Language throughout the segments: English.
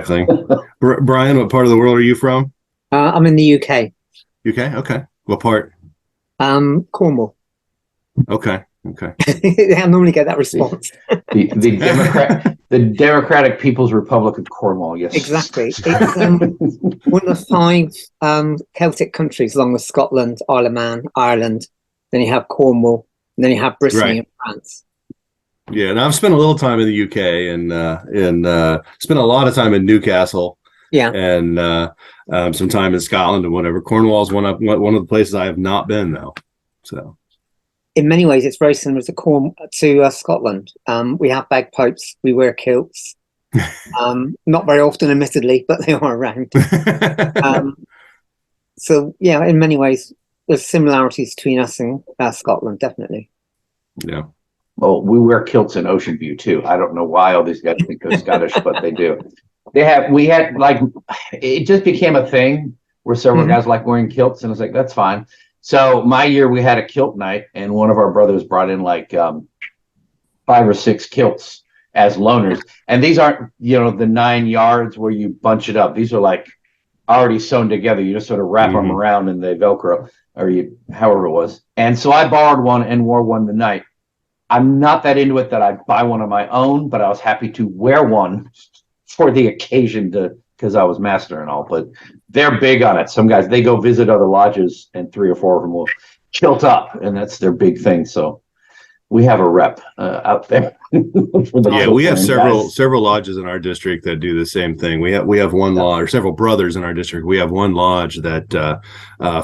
exactly. Brian, what part of the world are you from? I'm in the UK. UK? Okay. What part? Cornwall. Okay. Okay. I normally get that response. The Democratic People's Republic of Cornwall. Yes, Exactly. It's one of the 5 Celtic countries, along with Scotland, Isle of Man, Ireland. Then you have Cornwall, and then you have Brittany and France. Yeah, and I've spent a little time in the UK and spent a lot of time in Newcastle. Yeah, and some time in Scotland and whatever. Cornwall's one of the places I have not been though. So, in many ways, it's very similar to Scotland. We have bagpipes, we wear kilts. Not very often, admittedly, but they are around. So, yeah, in many ways, there's similarities between us and Scotland, definitely. Yeah. Well, we wear kilts in Ocean View too. I don't know why all these guys think they're Scottish, but they do. It just became a thing where several guys like wearing kilts, and I was like, that's fine. So my year we had a kilt night, and one of our brothers brought in like 5 or 6 kilts as loaners. And these aren't, the 9 yards where you bunch it up. These are like already sewn together. You just sort of wrap them around and they Velcro, or however it was. And so I borrowed one and wore one the night. I'm not that into it that I'd buy one of my own, but I was happy to wear one for the occasion because I was master and all. But they're big on it. Some guys, they go visit other lodges and 3 or 4 of them will kilt up, and that's their big thing. So we have a rep out there. We have several lodges in our district that do the same thing. We have one lodge, or several brothers in our district. We have one lodge that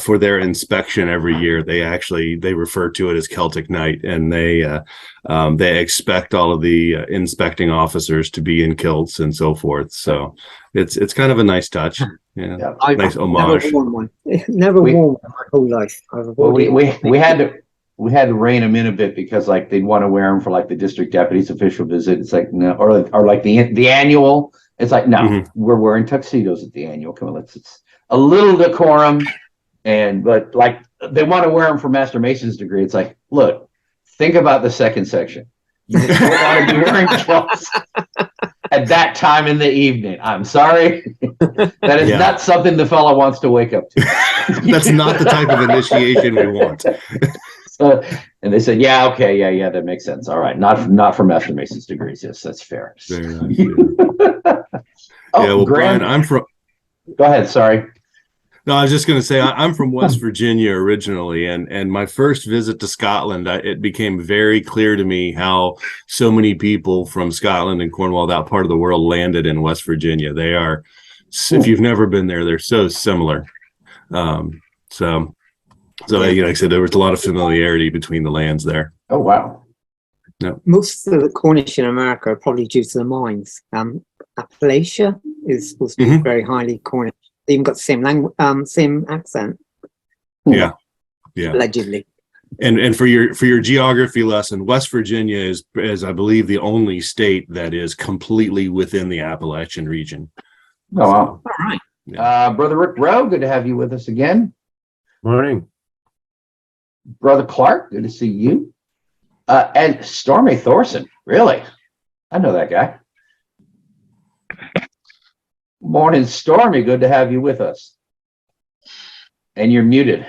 for their inspection every year, they refer to it as Celtic Night, and they expect all of the inspecting officers to be in kilts and so forth. So it's kind of a nice touch. Yeah. Nice homage. Never worn one my whole life. We had to rein them in a bit because like they'd want to wear them for like the district deputy's official visit. It's like no, or like the annual. It's like no, we're wearing tuxedos at the annual. Come on, it's a little decorum, but like they want to wear them for Master Mason's degree. It's like, look, think about the second section. You just don't want to be wearing kilts at that time in the evening. I'm sorry, that is not something the fellow wants to wake up to. That's not the type of initiation we want. And they said, yeah, okay, yeah, that makes sense. All right, not for Master Mason's degrees. Yes, that's fair. Very nice. Well, Graham, Brian, I'm from. Go ahead. Sorry. No, I was just going to say I'm from West Virginia originally, and my first visit to Scotland, it became very clear to me how so many people from Scotland and Cornwall, that part of the world, landed in West Virginia. They are, if you've never been there, they're so similar. So, like I said, there was a lot of familiarity between the lands there. Oh, wow. No. Most of the Cornish in America are probably due to the mines. Appalachia is supposed to be very highly Cornish. They even got the same accent. Yeah. Allegedly. And for your geography lesson, West Virginia is I believe the only state that is completely within the Appalachian region. Oh, wow. All right. Yeah. Brother Rick Rowe, good to have you with us again. Morning. Brother Clark, good to see you. And Stormy Thorson, really? I know that guy. Morning, Stormy, good to have you with us. And you're muted.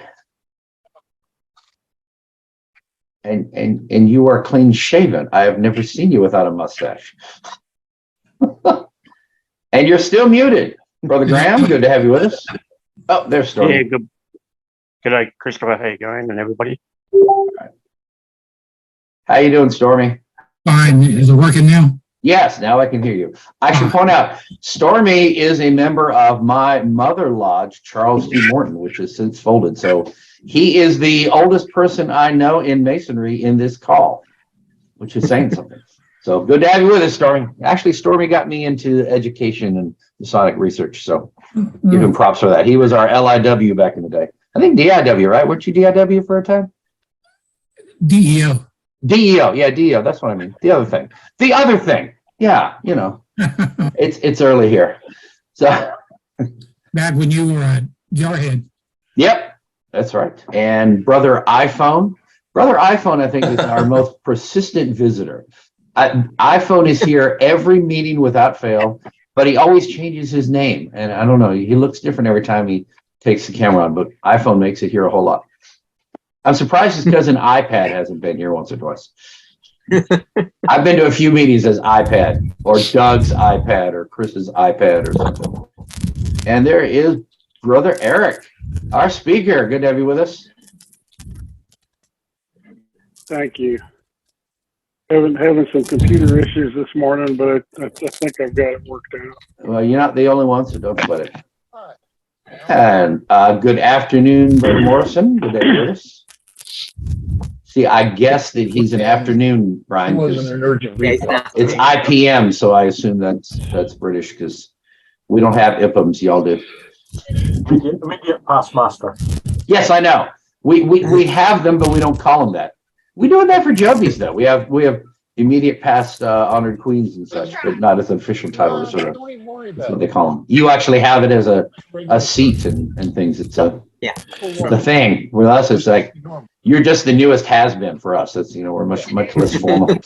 And you are clean shaven. I have never seen you without a mustache. And you're still muted. Brother Graham, good to have you with us. Oh, there's Stormy. Yeah, good. Good day, Christopher. How you going, and everybody? How you doing, Stormy? Fine. Is it working now? Yes, now I can hear you. I should point out, Stormy is a member of my mother lodge, Charles T. Morton, which has since folded. So he is the oldest person I know in Masonry in this call, which is saying something. So good to have you with us, Stormy. Actually, Stormy got me into education and Masonic research, so give him props for that. He was our LIW back in the day. I think DIW, right? Weren't you DIW for a time? DEO. DEO, yeah, DEO. That's what I mean. The other thing. Yeah, it's early here. So Back when you were a jarhead. Yep, that's right. And Brother iPhone, I think, is our most persistent visitor. iPhone is here every meeting without fail. but he always changes his name. And I don't know, he looks different every time he takes the camera on, but iPhone makes it here a whole lot. I'm surprised his cousin iPad hasn't been here once or twice. I've been to a few meetings as iPad or Doug's iPad or Chris's iPad or something. And there is Brother Eric, our speaker. Good to have you with us. Thank you. Having some computer issues this morning, but I think I've got it worked out. Well, you're not the only one, so don't sweat it. And good afternoon, Brother Morrison. Good to have you with us. See, I guess that he's an afternoon, Brian. Wasn't an urgent recall. It's IPM, so I assume that's British because we don't have IPMs. Y'all do. Immediate past master. Yes, I know. We have them, but we don't call them that. We do that for Jobies, though. We have immediate past honored queens and such, but not as an official title. Sort of, that's what they call them. You actually have it as a seat and things. It's a the thing. With us, it's like you're just the newest has been for us. That's we're much less formal.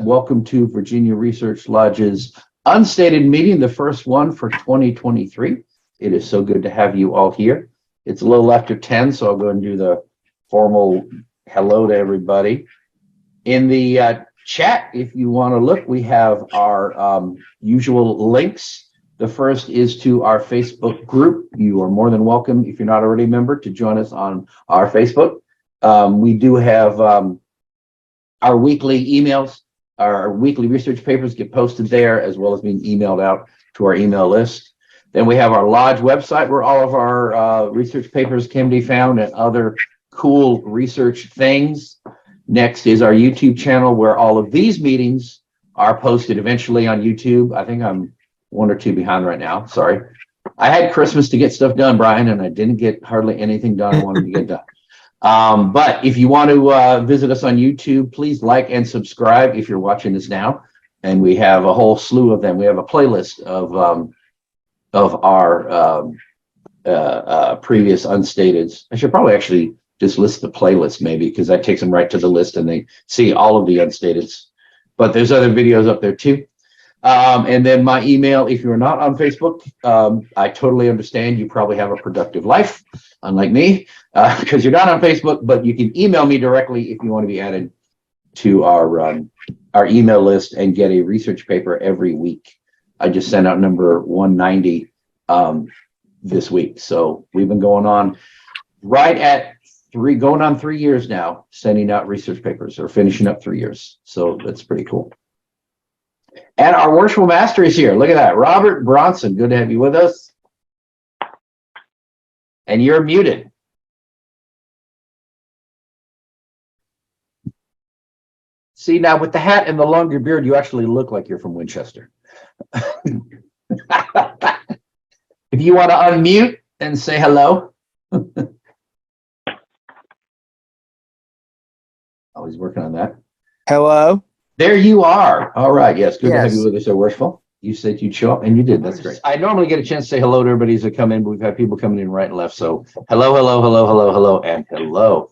Welcome to Virginia Research Lodge's unstated meeting, the first one for 2023. It is so good to have you all here. It's a little after 10, so I'll go and do the formal hello to everybody. In the chat, if you want to look, we have our usual links. The first is to our Facebook group. You are more than welcome, if you're not already a member, to join us on our Facebook. We do have our weekly emails. Our weekly research papers get posted there, as well as being emailed out to our email list. Then we have our lodge website where all of our research papers can be found and other cool research things. Next is our YouTube channel where all of these meetings are posted eventually on YouTube. I think I'm 1 or 2 behind right now. Sorry. I had Christmas to get stuff done, Brian, and I didn't get hardly anything done I wanted to get done. But if you want to visit us on YouTube, please like and subscribe if you're watching this now. And we have a whole slew of them. We have a playlist of our previous unstateds. I should probably actually just list the playlist maybe, because that takes them right to the list and they see all of the unstateds. But there's other videos up there too. And then my email, if you're not on Facebook, I totally understand. You probably have a productive life, unlike me, because you're not on Facebook, but you can email me directly if you want to be added to our email list and get a research paper every week. I just sent out number 190 this week. So we've been going on right at going on 3 years now, sending out research papers, or finishing up 3 years. So that's pretty cool. And our worshipful master is here. Look at that. Robert Bronson. Good to have you with us. And you're muted. See, now with the hat and the longer beard, you actually look like you're from Winchester. If you want to unmute and say hello. Oh, he's working on that. Hello. There you are. All right. Yes. Good to have you with us, so worshipful. You said you'd show up, and you did. That's great. I normally get a chance to say hello to everybody as they come in, but we've had people coming in right and left. So hello, hello, hello, hello, hello, and hello.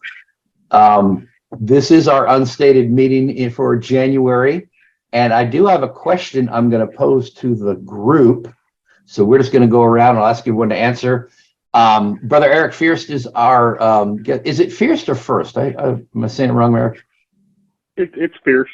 This is our unstated meeting for January, and I do have a question I'm going to pose to the group. So we're just going to go around. I'll ask everyone to answer. Brother Eric Fierst is our is it Fierst or First? Am I saying it wrong, Eric? It's Fierst.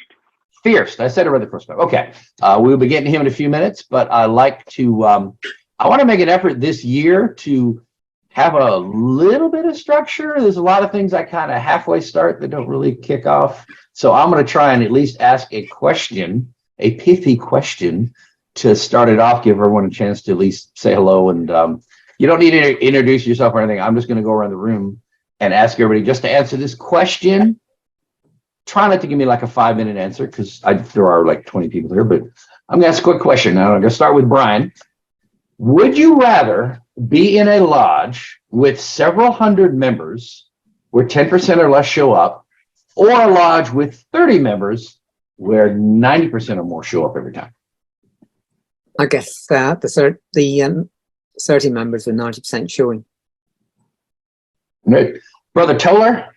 Fierst. I said it right the first time. Okay. We'll be getting to him in a few minutes, but I like to I want to make an effort this year to have a little bit of structure. There's a lot of things I kind of halfway start that don't really kick off. So I'm going to try and at least ask a question, a pithy question, to start it off, give everyone a chance to at least say hello. And you don't need to introduce yourself or anything. I'm just going to go around the room and ask everybody just to answer this question. Try not to give me like a 5-minute answer, because there are like 20 people here, but I'm going to ask a quick question now. I'm going to start with Brian. Would you rather be in a lodge with several hundred members where 10% or less show up, or a lodge with 30 members where 90% or more show up every time? I guess the 30 members with 90% showing. Right. Brother Toller,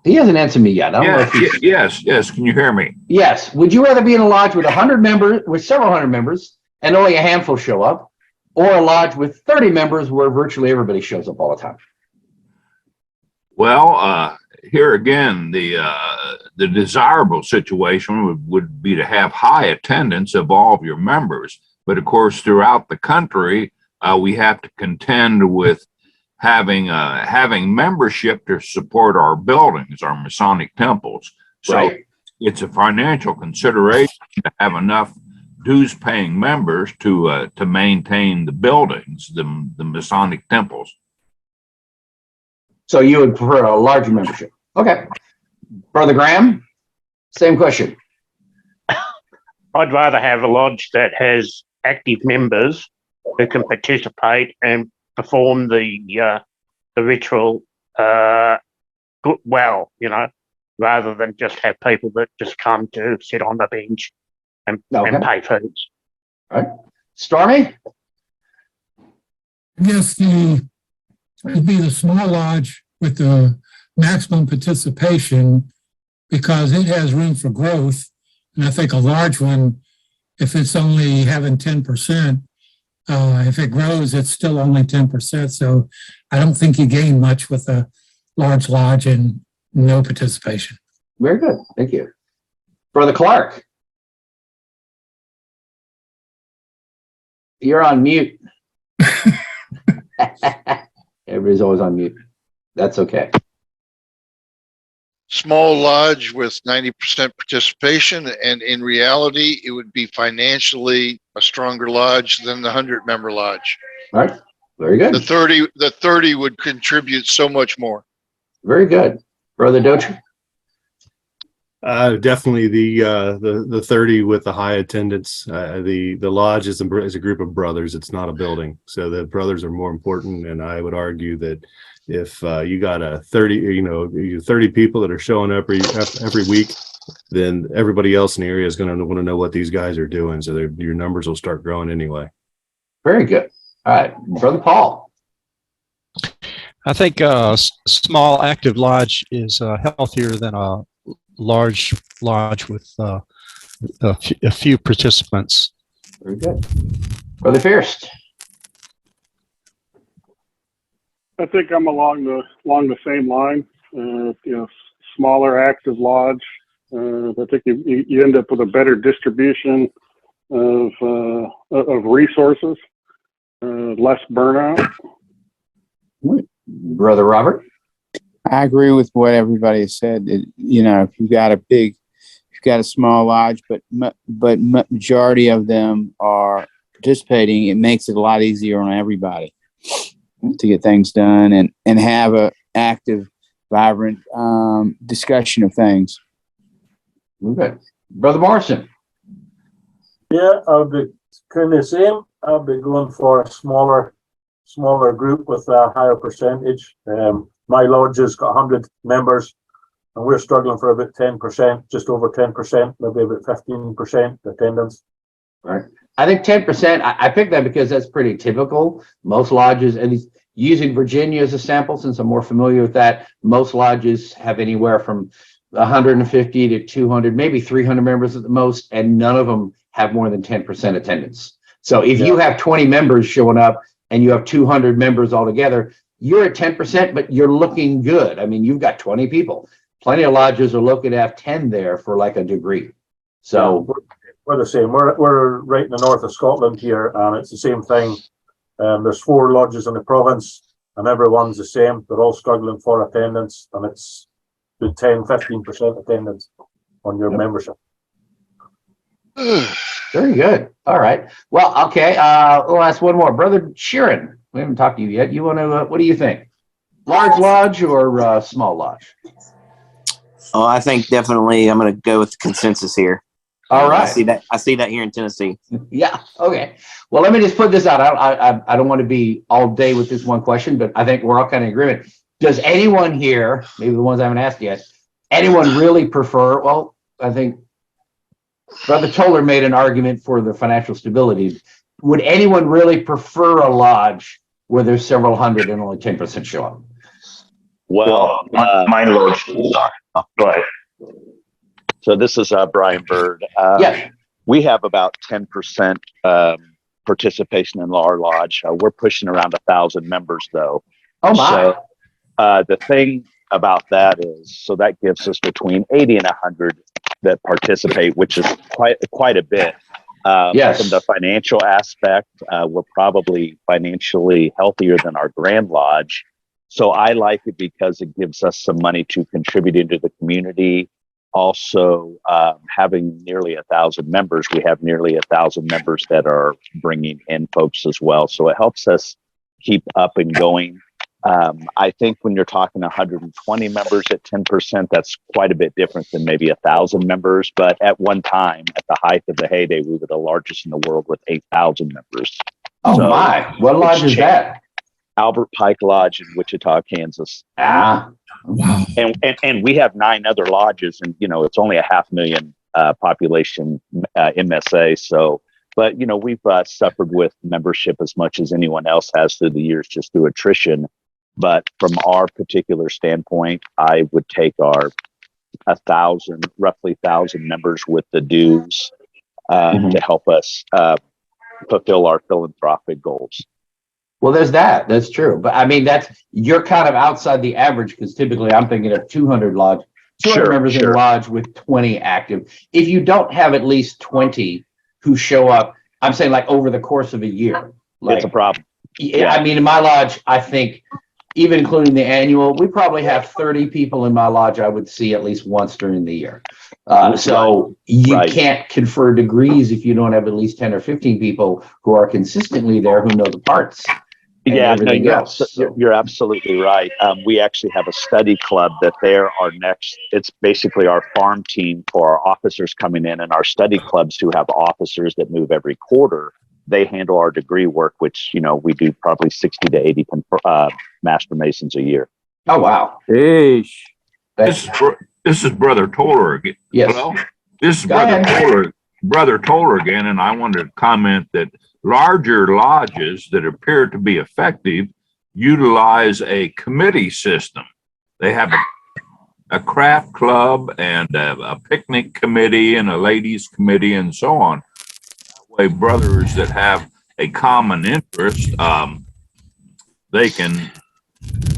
He hasn't answered me yet. I don't know if he's... Yes. Can you hear me? Yes. Would you rather be in a lodge with 100 members, with several hundred members, and only a handful show up, or a lodge with 30 members where virtually everybody shows up all the time? Well, here again, the desirable situation would be to have high attendance of all of your members. But of course, throughout the country, we have to contend with having membership to support our buildings, our Masonic temples. So Right. it's a financial consideration to have enough dues-paying members to maintain the buildings, the Masonic temples. So you would prefer a larger membership. Okay. Brother Graham, same question. I'd rather have a lodge that has active members who can participate and perform the ritual well, rather than just have people that just come to sit on the bench and pay fees. All right. Stormy? I guess it'd be the small lodge with the maximum participation because it has room for growth. And I think a large one, if it's only having 10%, if it grows, it's still only 10%. So I don't think you gain much with a large lodge and no participation. Very good. Thank you. Brother Clark? You're on mute. Everybody's always on mute. That's okay. Small lodge with 90% participation, and in reality, it would be financially a stronger lodge than the 100-member lodge. All right. Very good. The 30 would contribute so much more. Very good. Brother Docher? Definitely the 30 with the high attendance. The lodge is a group of brothers. It's not a building. So the brothers are more important. And I would argue that if you got 30 people that are showing up every week, then everybody else in the area is going to want to know what these guys are doing. So your numbers will start growing anyway. Very good. All right. Brother Paul? I think a small active lodge is healthier than a large lodge with a few participants. Very good. Brother Fierst? I think I'm along the same line. Smaller active lodge. I think you end up with a better distribution of resources, less burnout. Brother Robert? I agree with what everybody has said. If you've got a small lodge, but majority of them are participating, it makes it a lot easier on everybody to get things done and have a active, vibrant discussion of things. Okay. Brother Morrison? Yeah, I'll be kind of the same. I'll be going for a smaller group with a higher percentage. My lodge has got 100 members, and we're struggling for about 10%, just over 10%, maybe about 15% attendance. Right. I think 10%, I picked that because that's pretty typical. Most lodges, at least using Virginia as a sample, since I'm more familiar with that, most lodges have anywhere from 150 to 200, maybe 300 members at the most, and none of them have more than 10% attendance. So if you have 20 members showing up and you have 200 members altogether, you're at 10%, but you're looking good. I mean, you've got 20 people. Plenty of lodges are looking to have 10 there for like a degree. So we're the same. We're right in the north of Scotland here, and it's the same thing. There's 4 lodges in the province, and everyone's the same. They're all struggling for attendance, and it's the 10-15% attendance on your membership. Very good. All right. Well, okay. We'll ask one more. Brother Sheeran, we haven't talked to you yet. You want to, what do you think? Large lodge or small lodge? Oh, I think definitely I'm going to go with the consensus here. All right. I see that here in Tennessee. Yeah. Okay. Well, let me just put this out. I don't want to be all day with this one question, but I think we're all kind of in agreement. Does anyone here, maybe the ones I haven't asked yet, anyone really prefer, well, I think Brother Toller made an argument for the financial stability. Would anyone really prefer a lodge where there's several hundred and only 10% show up? Well, my lord, sorry. Go ahead. So this is Brian Bird. Yeah. We have about 10% participation in our lodge. We're pushing around 1,000 members, though. Oh my! So the thing about that is, so that gives us between 80 and 100 that participate, which is quite a bit. Yes. From the financial aspect, we're probably financially healthier than our Grand Lodge. So I like it because it gives us some money to contribute into the community. Also, having nearly 1,000 members, we have nearly 1,000 members that are bringing in folks as well. So it helps us keep up and going. I think when you're talking 120 members at 10%, that's quite a bit different than maybe 1,000 members. But at one time, at the height of the heyday, we were the largest in the world with 8,000 members. Oh so my! What lodge is that? Albert Pike Lodge in Wichita, Kansas. Ah. Wow. And we have 9 other lodges, and it's only a 500,000 population MSA. So, but we've suffered with membership as much as anyone else has through the years, just through attrition. But from our particular standpoint, I would take our roughly 1,000 members with the dues to help us fulfill our philanthropic goals. Well, there's that. That's true. But I mean, you're kind of outside the average, because typically I'm thinking of 200 members in the lodge with 20 active. If you don't have at least 20 who show up, I'm saying like over the course of a year. It's a problem. Yeah. I mean, in my lodge, I think even including the annual, we probably have 30 people in my lodge I would see at least once during the year. So you can't confer degrees if you don't have at least 10 or 15 people who are consistently there, who know the parts. Yeah, no, you're absolutely right. We actually have a study club that they're our next. It's basically our farm team for our officers coming in, and our study clubs who have officers that move every quarter. They handle our degree work, which we do probably 60 to 80 Master Masons a year. Oh wow! Eesh. This is Brother Toller again. Yes. Hello? This is Brother Toller again, and I wanted to comment that larger lodges that appear to be effective utilize a committee system. They have a craft club and a picnic committee and a ladies committee and so on. That way, brothers that have a common interest, they can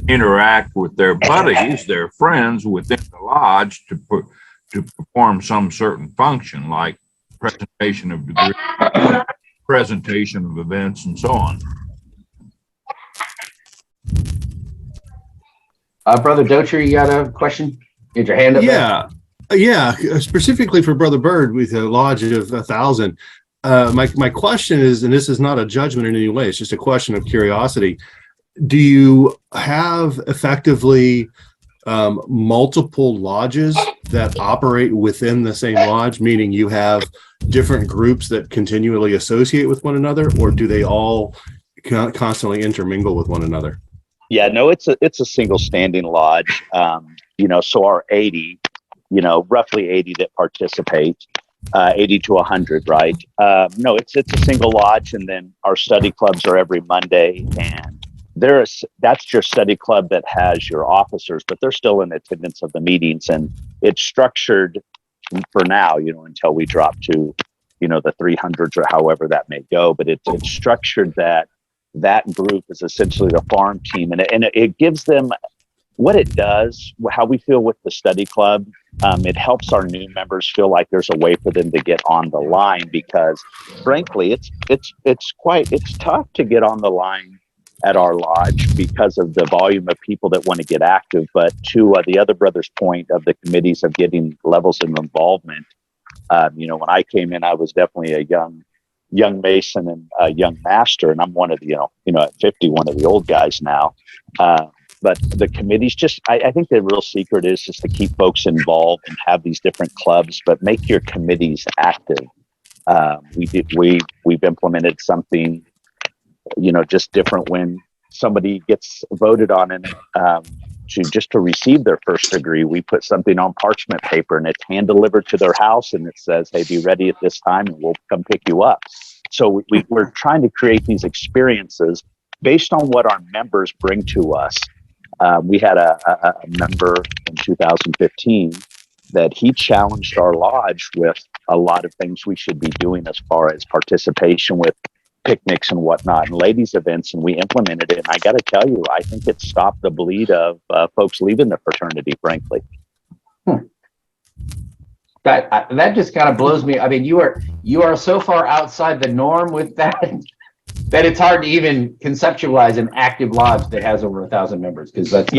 interact with their buddies, their friends within the lodge to perform some certain function, like presentation of degrees, presentation of events, and so on. Brother Docher, you got a question? Get your hand up. Yeah. Specifically for Brother Bird with a lodge of 1,000. My question is, and this is not a judgment in any way, it's just a question of curiosity. Do you have effectively multiple lodges that operate within the same lodge, meaning you have different groups that continually associate with one another, or do they all constantly intermingle with one another? Yeah, no, it's a single standing lodge. So our 80, roughly 80 that participate, 80 to 100, right? No, it's a single lodge, and then our study clubs are every Monday, and that's your study club that has your officers, but they're still in attendance of the meetings, and it's structured for now, until we drop to, the 300s or however that may go. But it's structured that group is essentially the farm team, and it gives them what it does, how we feel with the study club. It helps our new members feel like there's a way for them to get on the line, because frankly, it's tough to get on the line at our lodge because of the volume of people that want to get active. But to the other brother's point of the committees of getting levels of involvement, when I came in, I was definitely a young Mason and a young master, and I'm one of the, at 50, one of the old guys now. But the committees I think the real secret is just to keep folks involved and have these different clubs, but make your committees active. We've implemented something, just different when somebody gets voted on and to receive their first degree. We put something on parchment paper and it's hand delivered to their house, and it says, hey, be ready at this time and we'll come pick you up. So we're trying to create these experiences based on what our members bring to us. We had a member in 2015 that he challenged our lodge with a lot of things we should be doing as far as participation with picnics and whatnot and ladies events, and we implemented it. And I got to tell you, I think it stopped the bleed of folks leaving the fraternity, frankly. That just kind of blows me. I mean, you are so far outside the norm with that that it's hard to even conceptualize an active lodge that has over 1,000 members, because that's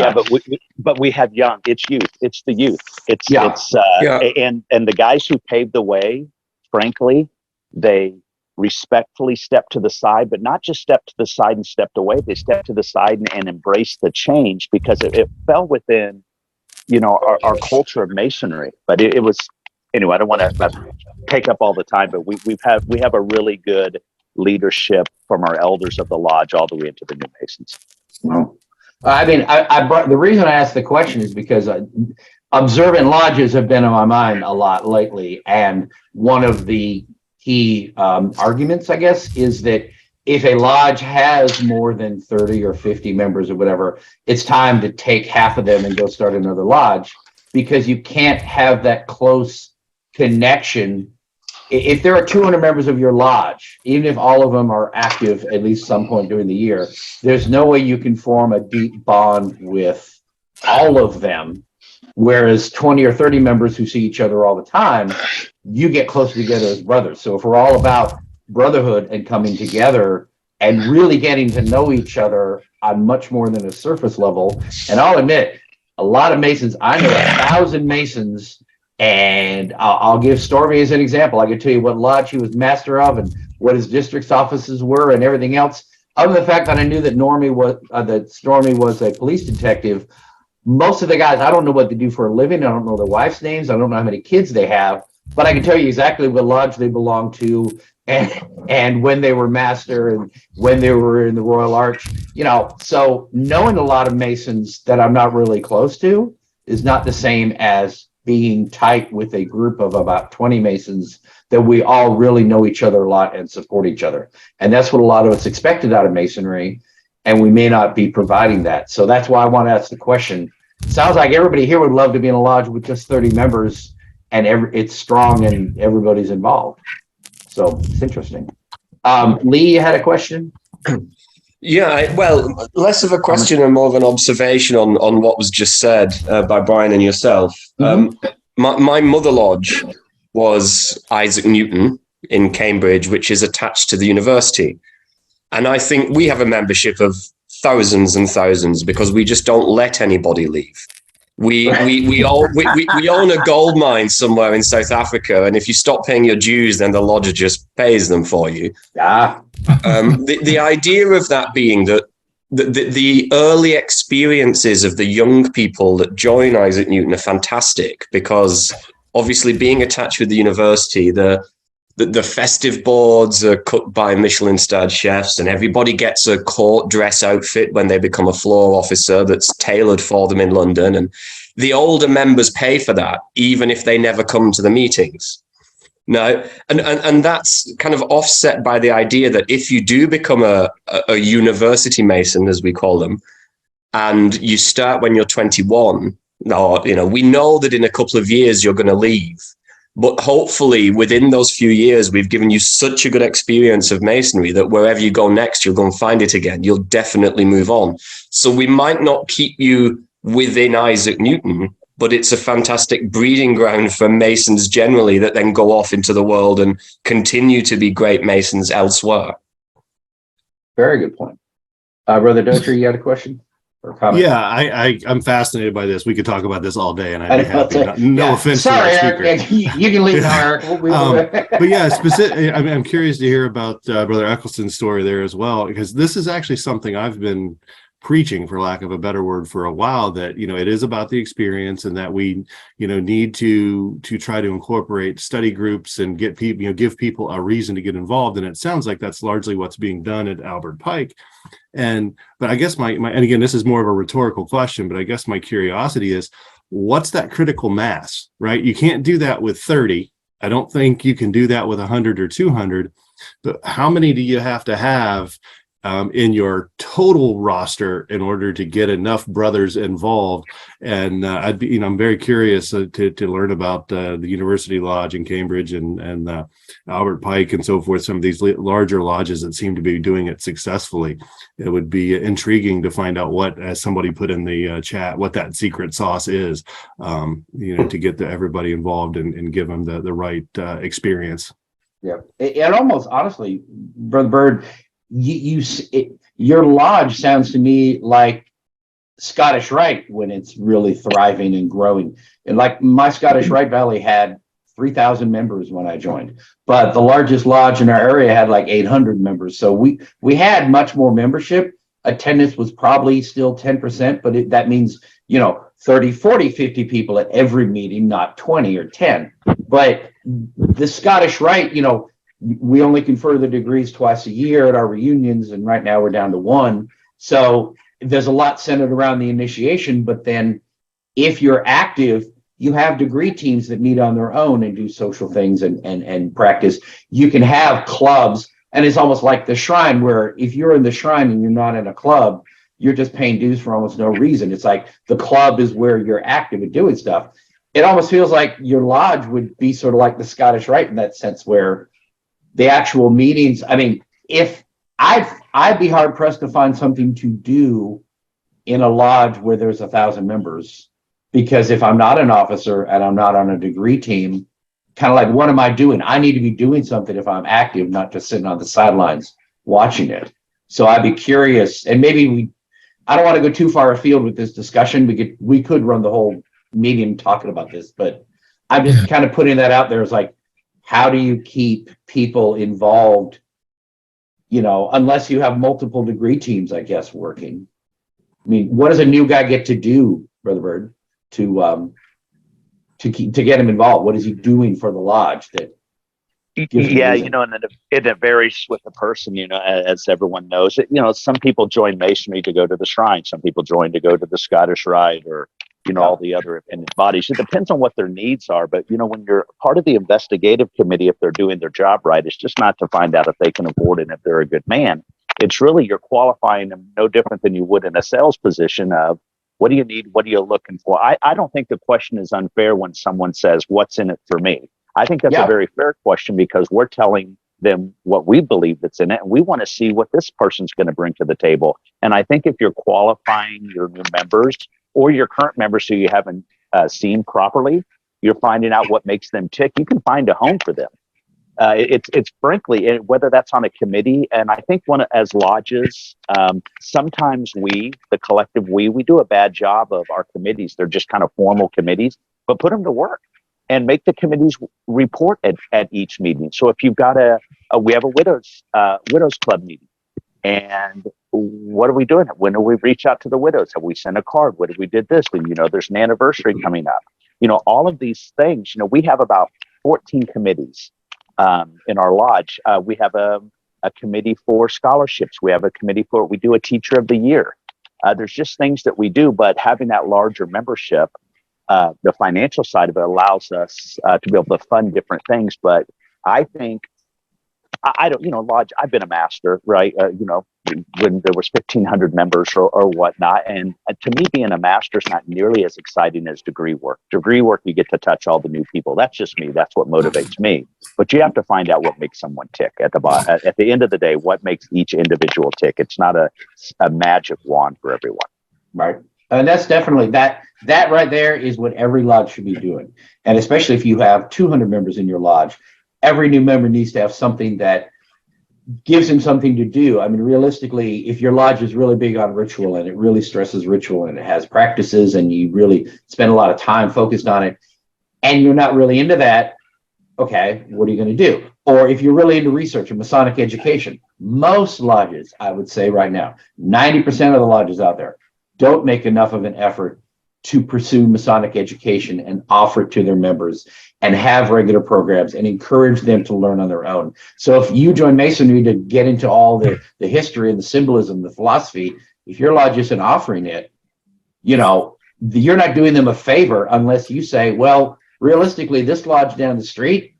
but we have young. It's youth. It's the youth. And the guys who paved the way, frankly, they respectfully stepped to the side, but not just stepped to the side and stepped away. They stepped to the side and embraced the change because it fell within, our culture of Masonry. But it was, anyway, I don't want to take up all the time, but we have a really good leadership from our elders of the lodge all the way into the new Masons. Well, I mean, I brought, the reason I asked the question is because observant lodges have been on my mind a lot lately, and one of the key arguments, I guess, is that if a lodge has more than 30 or 50 members or whatever, it's time to take half of them and go start another lodge, because you can't have that close connection. If there are 200 members of your lodge, even if all of them are active at least some point during the year, there's no way you can form a deep bond with all of them. Whereas 20 or 30 members who see each other all the time, you get closer together as brothers. So if we're all about brotherhood and coming together and really getting to know each other on much more than a surface level, and I'll admit, a lot of Masons, I know 1,000 Masons. And I'll give Stormy as an example. I can tell you what lodge he was master of and what his district's offices were and everything else. Other than the fact that I knew that Stormy was a police detective, most of the guys, I don't know what they do for a living. I don't know their wife's names. I don't know how many kids they have, but I can tell you exactly what lodge they belong to and when they were master and when they were in the Royal Arch. So knowing a lot of Masons that I'm not really close to is not the same as being tight with a group of about 20 Masons that we all really know each other a lot and support each other. And that's what a lot of us expected out of Masonry, and we may not be providing that. So that's why I want to ask the question. Sounds like everybody here would love to be in a lodge with just 30 members and it's strong and everybody's involved. So it's interesting. Lee, you had a question? Yeah, well, less of a question and more of an observation on what was just said by Brian and yourself. My mother lodge was Isaac Newton in Cambridge, which is attached to the university. And I think we have a membership of thousands and thousands because we just don't let anybody leave. We own a gold mine somewhere in South Africa, and if you stop paying your dues, then the lodge just pays them for you. The idea of that being that the early experiences of the young people that join Isaac Newton are fantastic, because obviously being attached with the university, the festive boards are cooked by Michelin-starred chefs, and everybody gets a court dress outfit when they become a floor officer that's tailored for them in London. And the older members pay for that, even if they never come to the meetings. No, and that's kind of offset by the idea that if you do become a university Mason, as we call them, and you start when you're 21, or, we know that in a couple of years you're going to leave. But hopefully within those few years, we've given you such a good experience of Masonry that wherever you go next, you'll go and find it again. You'll definitely move on. So we might not keep you within Isaac Newton, but it's a fantastic breeding ground for Masons generally that then go off into the world and continue to be great Masons elsewhere. Very good point. Brother Docher, you had a question? Yeah, I'm fascinated by this. We could talk about this all day, and I'd be happy. No offense to our speaker. Eric, you can leave now, Eric. But yeah, I'm curious to hear about Brother Eccleston's story there as well, because this is actually something I've been preaching, for lack of a better word, for a while, that it is about the experience, and that we need to try to incorporate study groups and get people, give people a reason to get involved. And it sounds like that's largely what's being done at Albert Pike. But I guess my and again, this is more of a rhetorical question, but I guess my curiosity is, what's that critical mass, right? You can't do that with 30. I don't think you can do that with 100 or 200, but how many do you have in your total roster in order to get enough brothers involved. And I'm very curious to learn about the University Lodge in Cambridge and Albert Pike and so forth, some of these larger lodges that seem to be doing it successfully. It would be intriguing to find out what, as somebody put in the chat, what that secret sauce is, to get everybody involved and give them the right experience. Yeah, it almost, honestly, Brother Bird, your lodge sounds to me like Scottish Rite when it's really thriving and growing. And like my Scottish Rite Valley had 3,000 members when I joined, but the largest lodge in our area had like 800 members. So we had much more membership. Attendance was probably still 10%, but that means, 30, 40, 50 people at every meeting, not 20 or 10. But the Scottish Rite, we only confer the degrees twice a year at our reunions, and right now we're down to one. So there's a lot centered around the initiation, but then if you're active, you have degree teams that meet on their own and do social things and practice. You can have clubs, and it's almost like the shrine, where if you're in the shrine and you're not in a club, you're just paying dues for almost no reason. It's like the club is where you're active and doing stuff. It almost feels like your lodge would be sort of like the Scottish Rite in that sense, where the actual meetings, if I'd be hard pressed to find something to do in a lodge where there's 1,000 members, because if I'm not an officer and I'm not on a degree team, kind of like, what am I doing? I need to be doing something if I'm active, not just sitting on the sidelines watching it. So I'd be curious, and maybe I don't want to go too far afield with this discussion. We could run the whole meeting talking about this, but I'm just kind of putting that out there as like, how do you keep people involved, unless you have multiple degree teams, I guess, working? What does a new guy get to do, Brother Bird, to get him involved? What is he doing for the lodge that gives him reason? And it varies with the person, as everyone knows. Some people join Masonry to go to the shrine. Some people join to go to the Scottish Rite or all the other independent bodies. It depends on what their needs are. But, when you're part of the investigative committee, if they're doing their job right, it's just not to find out if they can afford it and if they're a good man. It's really, you're qualifying them no different than you would in a sales position of, what do you need? What are you looking for? I don't think the question is unfair when someone says, what's in it for me? I think that's a very fair question, because we're telling them what we believe that's in it, and we want to see what this person's going to bring to the table. And I think if you're qualifying your new members or your current members who you haven't seen properly, you're finding out what makes them tick. You can find a home for them. It's frankly, whether that's on a committee, and I think as lodges, sometimes the collective we do a bad job of our committees. They're just kind of formal committees, but put them to work and make the committees report at each meeting. So if you've got we have a widows club meeting, and what are we doing? When do we reach out to the widows? Have we sent a card? What if we did this? And, there's an anniversary coming up. All of these things, we have about 14 committees in our lodge. We have a committee for scholarships. We have a committee we do a teacher of the year. There's just things that we do, but having that larger membership, the financial side of it allows us to be able to fund different things. But I think, I don't, lodge, I've been a master, right? When there was 1,500 members or whatnot. And to me, being a master is not nearly as exciting as degree work. Degree work, you get to touch all the new people. That's just me. That's what motivates me. But you have to find out what makes someone tick at the end of the day, what makes each individual tick. It's not a magic wand for everyone. Right. And that's definitely that right there is what every lodge should be doing. And especially if you have 200 members in your lodge, every new member needs to have something that gives him something to do. Realistically, if your lodge is really big on ritual and it really stresses ritual and it has practices and you really spend a lot of time focused on it, and you're not really into that, okay, what are you going to do? Or if you're really into research and Masonic education, most lodges, I would say right now, 90% of the lodges out there don't make enough of an effort to pursue Masonic education and offer it to their members and have regular programs and encourage them to learn on their own. So if you join Masonry to get into all the history and the symbolism, the philosophy, if your lodge isn't offering it, you're not doing them a favor unless you say, well, realistically, this lodge down the street,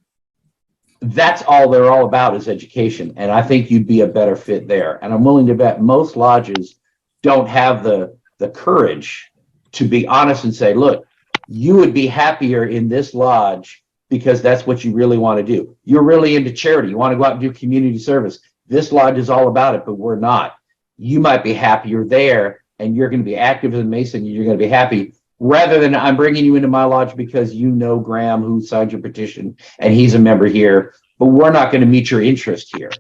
that's all they're all about is education. And I think you'd be a better fit there. And I'm willing to bet most lodges don't have the courage to be honest and say, look, you would be happier in this lodge because that's what you really want to do. You're really into charity. You want to go out and do community service. This lodge is all about it, but we're not. You might be happier there, and you're going to be active as a Mason. You're going to be happy rather than I'm bringing you into my lodge because you know Graham who signed your petition and he's a member here, but we're not going to meet your interest here.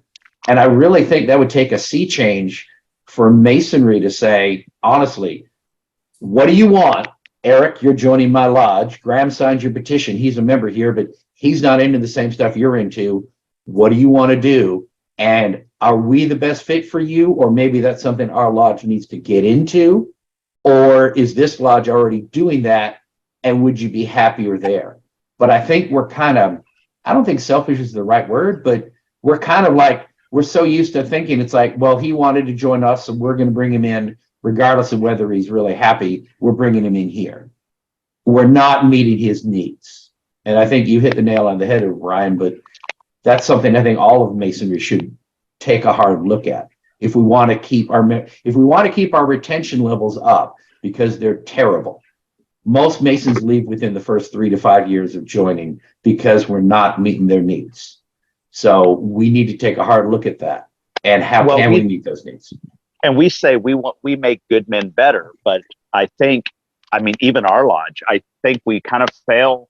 And I really think that would take a sea change for Masonry to say, honestly, what do you want? Eric, you're joining my lodge. Graham signed your petition. He's a member here, but he's not into the same stuff you're into. What do you want to do? And are we the best fit for you? Or maybe that's something our lodge needs to get into? Or is this lodge already doing that? And would you be happier there? But I think we're kind of, I don't think selfish is the right word, but we're kind of like, we're so used to thinking it's like, well, he wanted to join us, so we're going to bring him in regardless of whether he's really happy. We're bringing him in here. We're not meeting his needs. And I think you hit the nail on the head, Ryan, but that's something I think all of Masonry should take a hard look at. If we want to keep our retention levels up, because they're terrible. Most Masons leave within the first 3 to 5 years of joining because we're not meeting their needs. So we need to take a hard look at that. And how can we meet those needs? And we say we make good men better, but I think, I mean, even our lodge, I think we kind of fail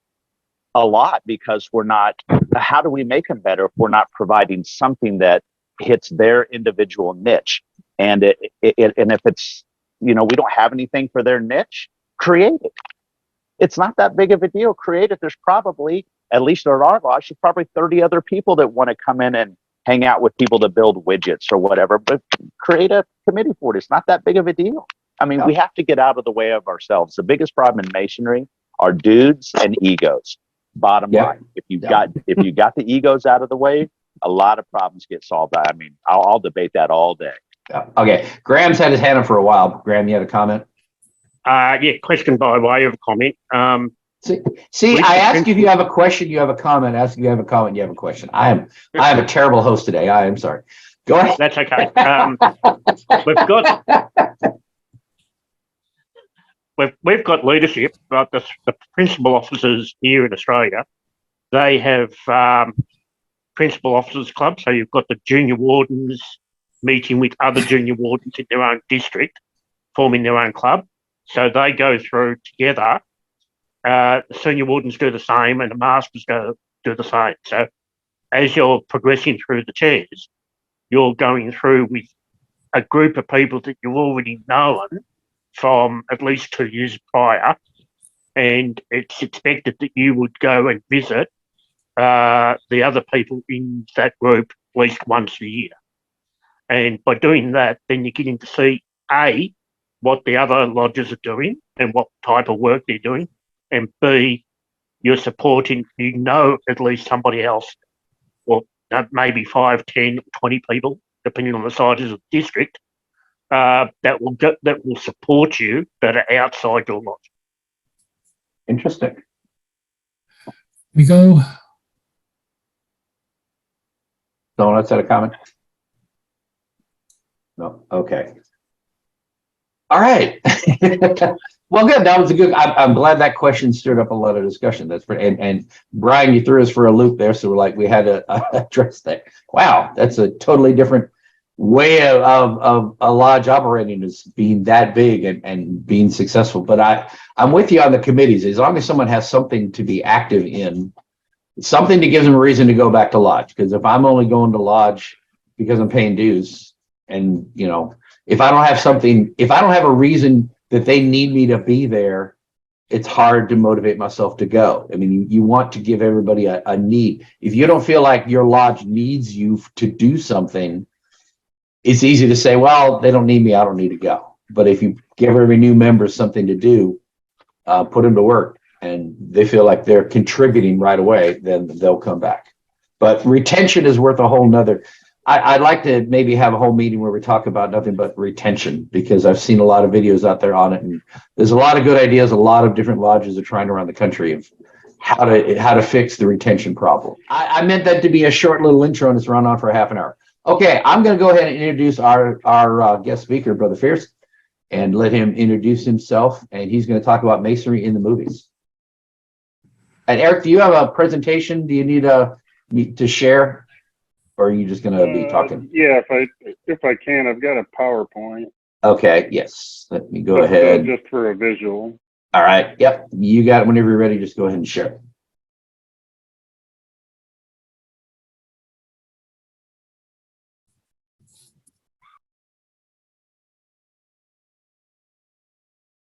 a lot because we're not, how do we make them better if we're not providing something that hits their individual niche? And and if it's, you know, we don't have anything for their niche, create it. It's not that big of a deal. Create it. There's probably, at least at our lodge, there's probably 30 other people that want to come in and hang out with people that build widgets or whatever, but create a committee for it. It's not that big of a deal. I mean, we have to get out of the way of ourselves. The biggest problem in Masonry are dudes and egos. Bottom line, if you got the egos out of the way, a lot of problems get solved. I mean, I'll debate that all day. Yeah. Okay, Graham's had his hand up for a while. Graham, you had a comment? Yeah, question by way of comment. See, I ask if you have a question, you have a comment. Ask if you have a comment, you have a question. I am a terrible host today. I am sorry. Go ahead. That's okay. We've got leadership, but the principal officers here in Australia, they have principal officers clubs. So you've got the junior wardens meeting with other junior wardens in their own district, forming their own club. So they go through together. The senior wardens do the same, and the masters do the same. So as you're progressing through the chairs, you're going through with a group of people that you've already known from at least 2 years prior, and it's expected that you would go and visit the other people in that group at least once a year. And by doing that, then you're getting to see, A, what the other lodges are doing and what type of work they're doing, and B, you're supporting, you know, at least somebody else, or maybe 5, 10, 20 people, depending on the size of the district, that will support you that are outside your lodge. Interesting. We go. Someone else had a comment? No. Okay. All right. Well, good. That was a good. I'm glad that question stirred up a lot of discussion. That's for and Brian, you threw us for a loop there, so we're like we had to address that. Wow, that's a totally different way of a lodge operating, is being that big and being successful. But I'm with you on the committees. As long as someone has something to be active in, something to give them a reason to go back to lodge. Because if I'm only going to lodge because I'm paying dues, and you know, if I don't have a reason that they need me to be there, it's hard to motivate myself to go. I mean, you want to give everybody a need. If you don't feel like your lodge needs you to do something, it's easy to say, well, they don't need me, I don't need to go. But if you give every new member something to do, put them to work, and they feel like they're contributing right away, then they'll come back. But retention is worth a whole nother. I'd like to maybe have a whole meeting where we talk about nothing but retention, because I've seen a lot of videos out there on it, and there's a lot of good ideas. A lot of different lodges are trying around the country of how to fix the retention problem. I meant that to be a short little intro, and it's run on for half an hour. Okay, I'm going to go ahead and introduce our guest speaker, Brother Fierst, and let him introduce himself. And he's going to talk about Masonry in the movies. And Eric, do you have a presentation? Do you need to share, or are you just going to be talking? Yeah, if I can, I've got a PowerPoint. Okay. Yes. Let me go ahead. Just for a visual. All right. Yep. You got it. Whenever you're ready, just go ahead and share it.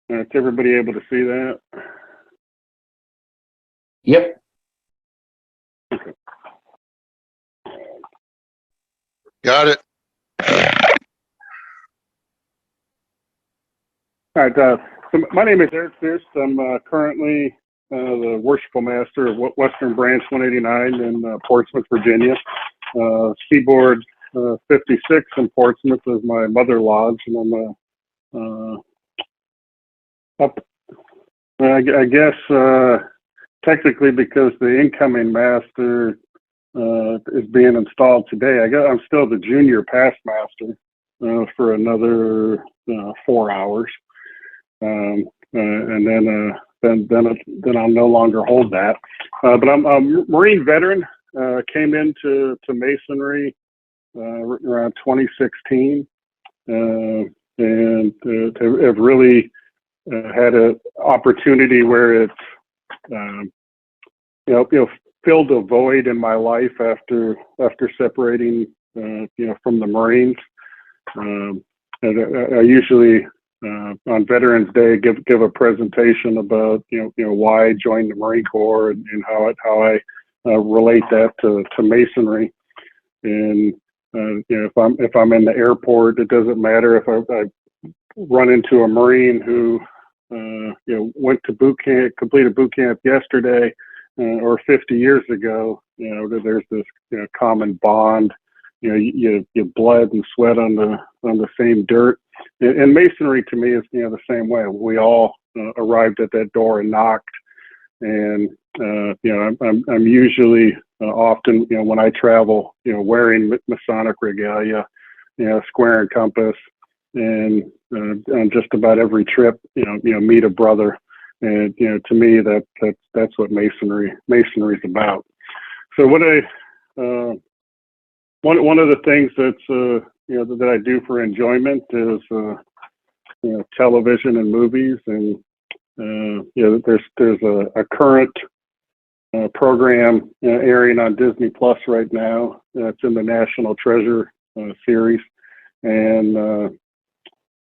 Is everybody able to see that? Yep. Okay. Got it. All right. So my name is Eric Fierst. I'm currently the worshipful master of Western Branch 189 in Portsmouth, Virginia. Seaboard 56 in Portsmouth is my mother lodge, and I'm up. I guess technically, because the incoming master is being installed today, I'm still the junior past master for another 4 hours, and then I'll no longer hold that. But I'm a Marine veteran. Came into Masonry around 2016, and have really had an opportunity where it's filled a void in my life after separating from the Marines. And I usually on Veterans Day give a presentation about why I joined the Marine Corps and how I relate that to Masonry. And if I'm in the airport, it doesn't matter if I run into a Marine who went to boot camp, completed boot camp yesterday or 50 years ago. There's this common bond. You bled and sweat on the same dirt. And Masonry to me is the same way. We all arrived at that door and knocked. And I'm usually often when I travel wearing Masonic regalia, square and compass, and on just about every trip meet a brother. And to me that's what Masonry is about. So what one of the things that's that I do for enjoyment is television and movies, and there's a current program airing on Disney Plus right now. It's in the National Treasure series, and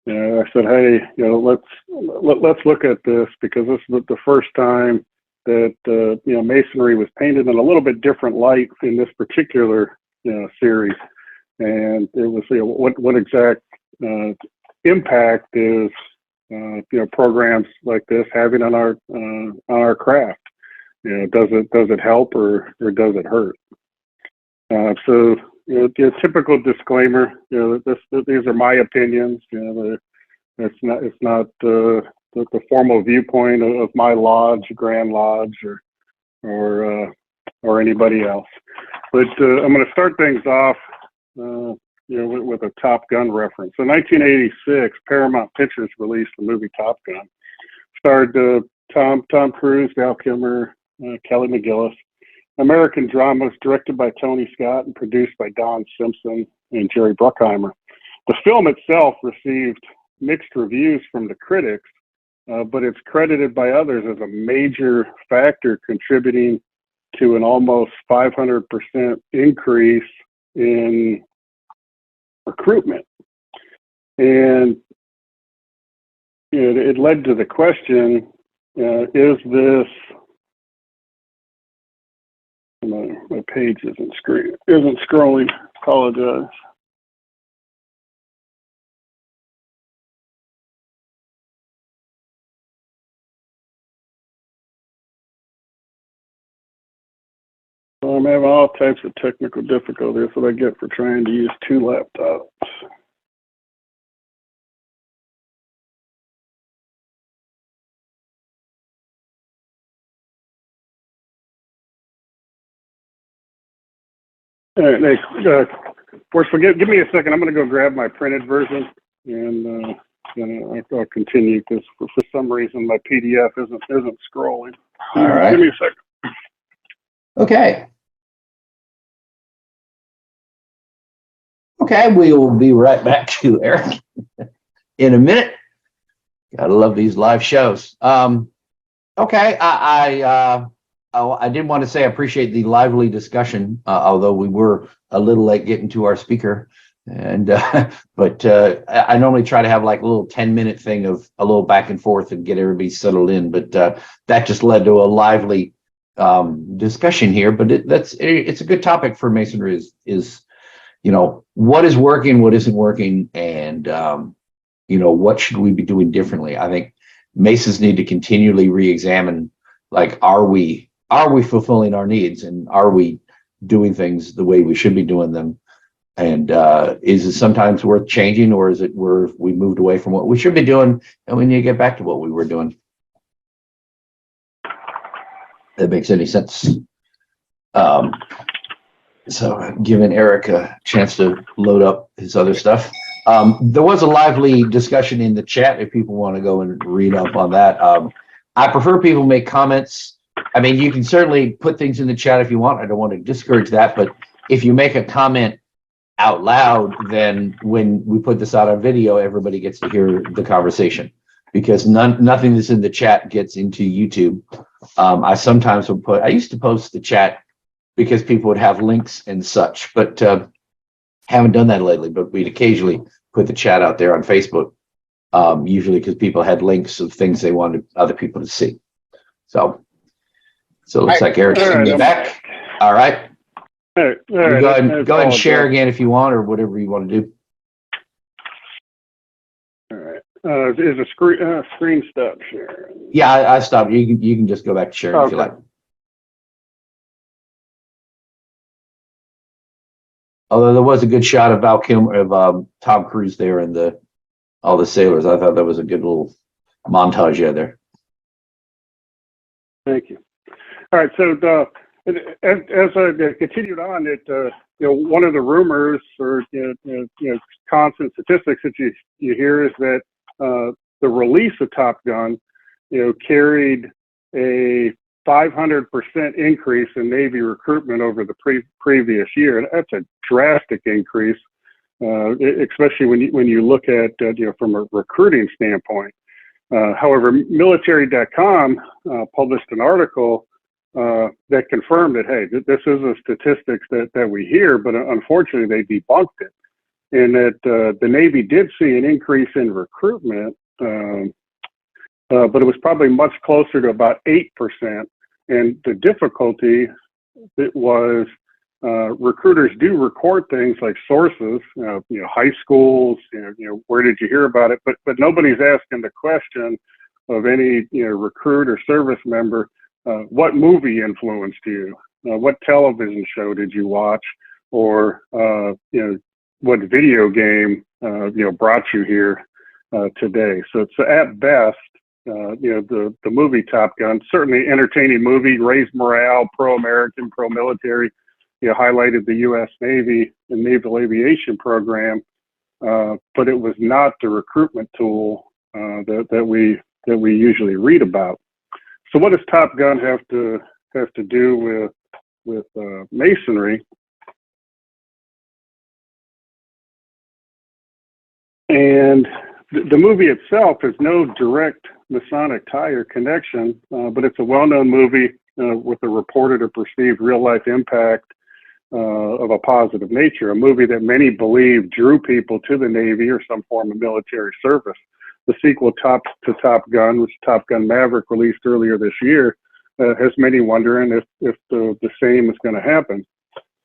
I said, hey, let's look at this, because this is the first time that Masonry was painted in a little bit different light in this particular series, and it was what exact impact is programs like this having on our craft. Does it help or does it hurt? So typical disclaimer. These are my opinions. It's not the formal viewpoint of my lodge, Grand Lodge, or anybody else. But I'm going to start things off with a Top Gun reference. In 1986, Paramount Pictures released the movie Top Gun. Starred Tom Cruise, Val Kilmer, Kelly McGillis. American drama was directed by Tony Scott and produced by Don Simpson and Jerry Bruckheimer. The film itself received mixed reviews from the critics, but it's credited by others as a major factor contributing to an almost 500% increase in recruitment. And it led to the question, is this, my page isn't scrolling, apologize. I'm having all types of technical difficulties. That's what I get for trying to use two laptops. Forrest, give me a second. I'm going to go grab my printed version, and then I'll continue because for some reason my PDF isn't scrolling. All right. Give me a second. Okay. Okay, we will be right back to Eric in a minute. Gotta love these live shows. Okay, I did want to say I appreciate the lively discussion, although we were a little late getting to our speaker. And but I normally try to have like a little 10-minute thing of a little back and forth and get everybody settled in. But that just led to a lively discussion here. But it's a good topic for Masonry is what is working, what isn't working, and what should we be doing differently. I think Masons need to continually re-examine, like, are we fulfilling our needs, and are we doing things the way we should be doing them? And is it sometimes worth changing, or is it we moved away from what we should be doing and we need to get back to what we were doing? That makes any sense. So giving Eric a chance to load up his other stuff. There was a lively discussion in the chat if people want to go and read up on that. I prefer people make comments. I mean, you can certainly put things in the chat if you want. I don't want to discourage that, but if you make a comment out loud, then when we put this out on video, everybody gets to hear the conversation, because nothing that's in the chat gets into YouTube. I sometimes I used to post the chat because people would have links and such, but haven't done that lately. But we'd occasionally put the chat out there on Facebook, usually because people had links of things they wanted other people to see. So it looks like Eric's coming back. All right. All right. Go ahead and share again if you want, or whatever you want to do. All right. Is a screen stop share? Yeah, I stopped. You can just go back to sharing if you like. Although there was a good shot of Val Kilmer, of Tom Cruise there, and all the sailors. I thought that was a good little montage there. Thank you. All right. So as I continued on, one of the rumors or constant statistics that you hear is that the release of Top Gun, carried a 500% increase in Navy recruitment over the previous year. And that's a drastic increase, especially when you look at from a recruiting standpoint. However, military.com published an article that confirmed that, hey, this is a statistics that we hear, but unfortunately they debunked it, and that the Navy did see an increase in recruitment, but it was probably much closer to about 8%. And the difficulty was recruiters do record things like sources, high schools, where did you hear about it? But nobody's asking the question of any recruit or service member, what movie influenced you? What television show did you watch? Or what video game brought you here today? So it's at best. The movie Top Gun, certainly entertaining movie, raised morale, pro-American, pro-military, highlighted the U.S. Navy and Naval Aviation program, but it was not the recruitment tool that we usually read about. So what does Top Gun have to do with Masonry? And the movie itself has no direct Masonic tie or connection, but it's a well-known movie with a reported or perceived real-life impact of a positive nature, a movie that many believe drew people to the Navy or some form of military service. The sequel to Top Gun, which Top Gun Maverick released earlier this year, has many wondering if the same is going to happen.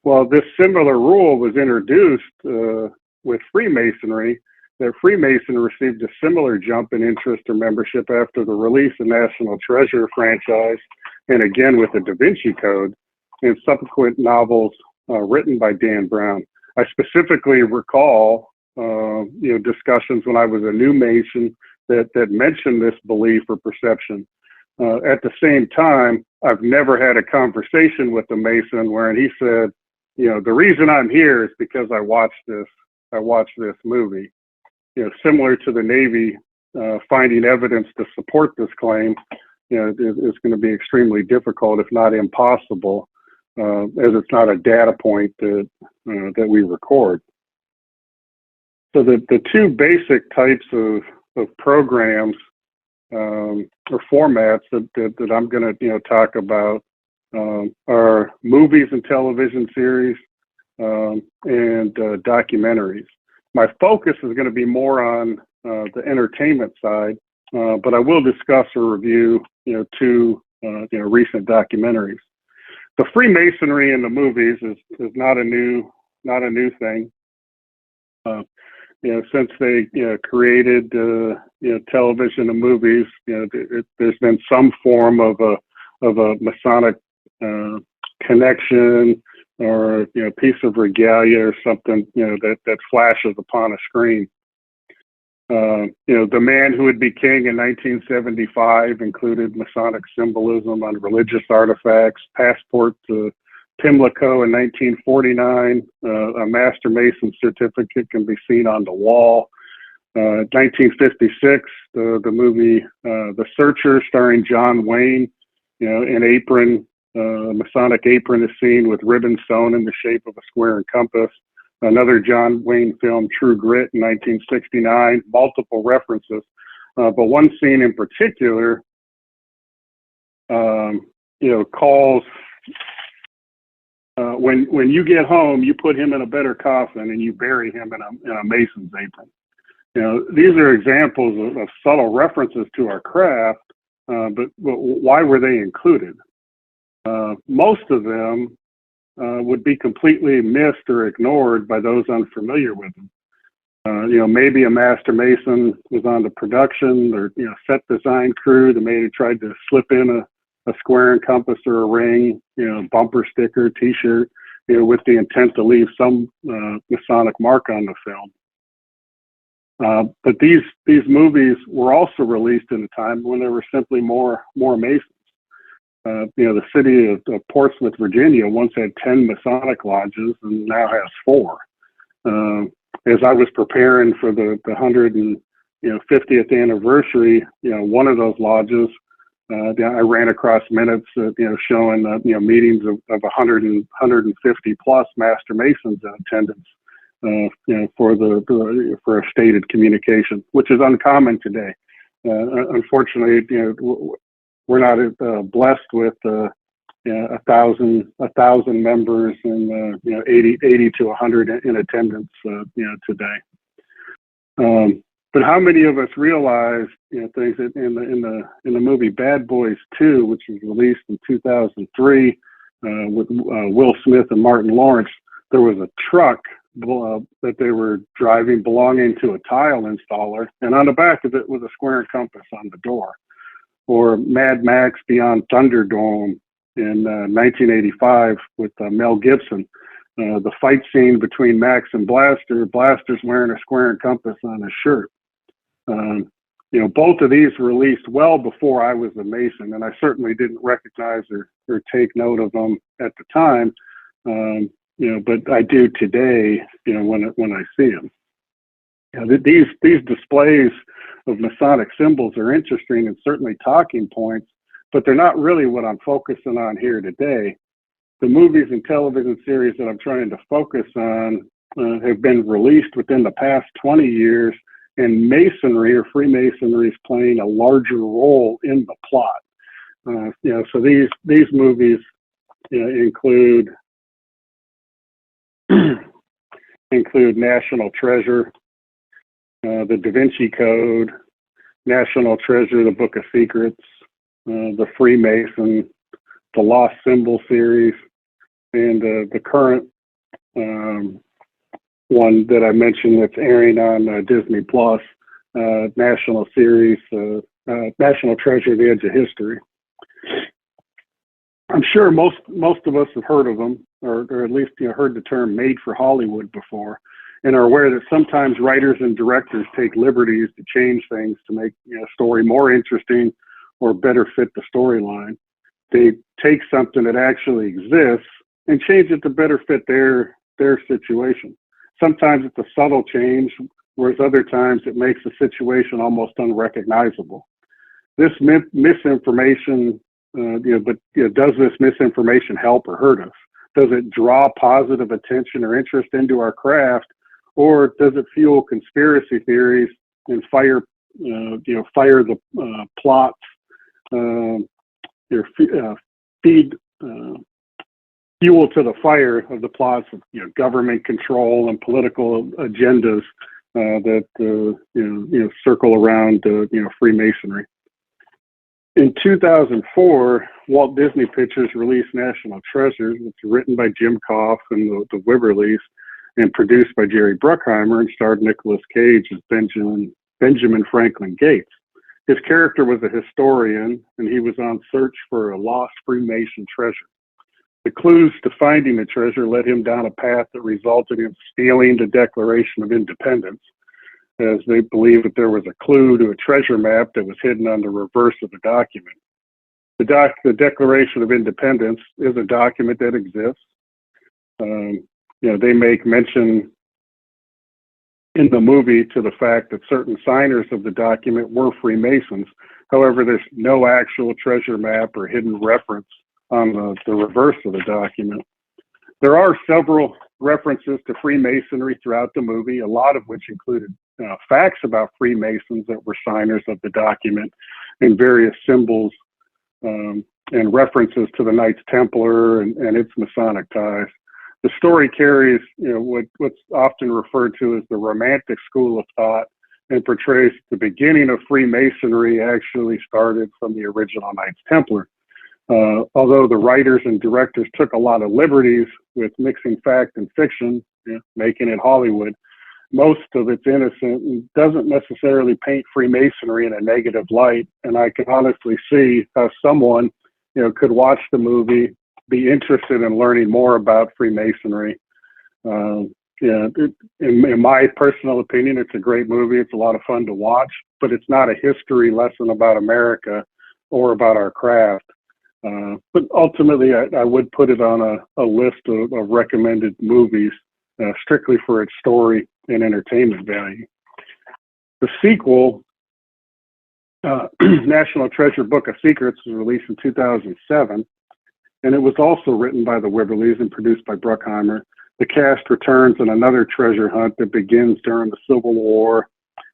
Well, this similar rule was introduced with Freemasonry, that Freemason received a similar jump in interest or membership after the release of National Treasure franchise, and again with the Da Vinci Code, and subsequent novels written by Dan Brown. I specifically recall discussions when I was a new Mason that mentioned this belief or perception. At the same time, I've never had a conversation with a Mason wherein he said, the reason I'm here is because I watched this movie. Similar to the Navy finding evidence to support this claim, it's going to be extremely difficult, if not impossible, as it's not a data point that we record. So the two basic types of programs or formats that I'm going to talk about are movies and television series and documentaries. My focus is going to be more on the entertainment side, but I will discuss or review two recent documentaries. The Freemasonry in the movies is not a new thing. Since they created television and movies, there's been some form of a Masonic connection or piece of regalia or something that flashes upon a screen. The Man Who Would Be King in 1975 included Masonic symbolism on religious artifacts. Passport to Pimlico in 1949, a Master Mason certificate can be seen on the wall. 1956, the movie The Searcher, starring John Wayne, an apron, Masonic apron is seen with ribbon sewn in the shape of a square and compass. Another John Wayne film, True Grit, in 1969, multiple references, but one scene in particular, calls. When you get home, you put him in a better coffin and you bury him in a mason's apron. These are examples of subtle references to our craft, but why were they included? Most of them would be completely missed or ignored by those unfamiliar with them. Maybe a master mason was on the production or set design crew that maybe tried to slip in a square and compass or a ring, bumper sticker, T-shirt, with the intent to leave some Masonic mark on the film. But these movies were also released in a time when there were simply more Masons. The city of Portsmouth, Virginia, once had 10 Masonic lodges and now has 4. As I was preparing for the 150th anniversary, one of those lodges, I ran across minutes, showing meetings of 150 plus Master Masons in attendance, for a stated communication, which is uncommon today. Unfortunately, we're not blessed with 1,000 members and 80 to 100 in attendance today. But how many of us realize things that in the movie Bad Boys 2, which was released in 2003 with Will Smith and Martin Lawrence, there was a truck that they were driving belonging to a tile installer, and on the back of it was a square and compass on the door. Or Mad Max Beyond Thunderdome in 1985 with Mel Gibson. The fight scene between Max and Blaster, Blaster's wearing a square and compass on his shirt. Both of these were released well before I was a Mason, and I certainly didn't recognize or take note of them at the time. But I do today, when I see them. These displays of Masonic symbols are interesting and certainly talking points, but they're not really what I'm focusing on here today. The movies and television series that I'm trying to focus on have been released within the past 20 years, and Masonry or Freemasonry is playing a larger role in the plot. So these movies include National Treasure, the Da Vinci Code, National Treasure, the Book of Secrets, the Freemason, the Lost Symbol series, and the current one that I mentioned that's airing on Disney Plus, National Series, National Treasure, The Edge of History. I'm sure most of us have heard of them, or at least heard the term "made for Hollywood" before, and are aware that sometimes writers and directors take liberties to change things to make a story more interesting or better fit the storyline. They take something that actually exists and change it to better fit their situation. Sometimes it's a subtle change, whereas other times it makes the situation almost unrecognizable. This misinformation, does this misinformation help or hurt us? Does it draw positive attention or interest into our craft, or does it fuel conspiracy theories and fire the plots, feed fuel to the fire of the plots of government control and political agendas that circle around Freemasonry. In 2004, Walt Disney Pictures released National Treasures. It's written by Jim Koff and the Wibberleys and produced by Jerry Bruckheimer and starred Nicolas Cage as Benjamin Franklin Gates. His character was a historian, and he was on search for a lost Freemason treasure. The clues to finding the treasure led him down a path that resulted in stealing the Declaration of Independence, as they believed that there was a clue to a treasure map that was hidden on the reverse of the document. The Declaration of Independence is a document that exists. They make mention in the movie to the fact that certain signers of the document were Freemasons. However, there's no actual treasure map or hidden reference on the reverse of the document. There are several references to Freemasonry throughout the movie, a lot of which included facts about Freemasons that were signers of the document, and various symbols and references to the Knights Templar and its Masonic ties. The story carries what's often referred to as the Romantic school of thought, and portrays the beginning of Freemasonry actually started from the original Knights Templar. Although the writers and directors took a lot of liberties with mixing fact and fiction, making it Hollywood, most of it's innocent and doesn't necessarily paint Freemasonry in a negative light. And I can honestly see how someone, could watch the movie, be interested in learning more about Freemasonry. In my personal opinion, it's a great movie. It's a lot of fun to watch, but it's not a history lesson about America or about our craft. But ultimately, I would put it on a list of recommended movies, strictly for its story and entertainment value. The sequel, National Treasure Book of Secrets, was released in 2007, and it was also written by the Wibberleys and produced by Bruckheimer. The cast returns on another treasure hunt that begins during the Civil War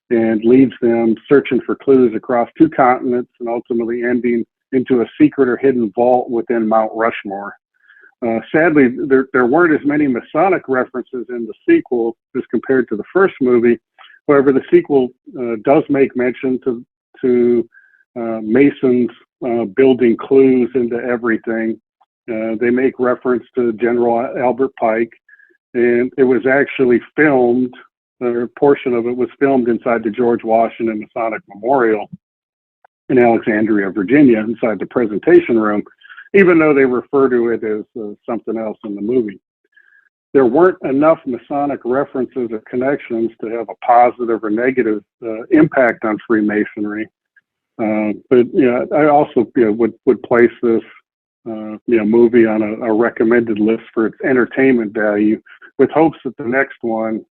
and leads them searching for clues across 2 continents and ultimately ending into a secret or hidden vault within Mount Rushmore. Sadly, there weren't as many Masonic references in the sequel as compared to the first movie. However, the sequel does make mention to Masons building clues into everything. They make reference to General Albert Pike, and it was actually filmed, or a portion of it was filmed inside the George Washington Masonic Memorial in Alexandria, Virginia, inside the presentation room, even though they refer to it as something else in the movie. There weren't enough Masonic references or connections to have a positive or negative impact on Freemasonry. But I also would place this movie on a recommended list for its entertainment value, with hopes that the next one,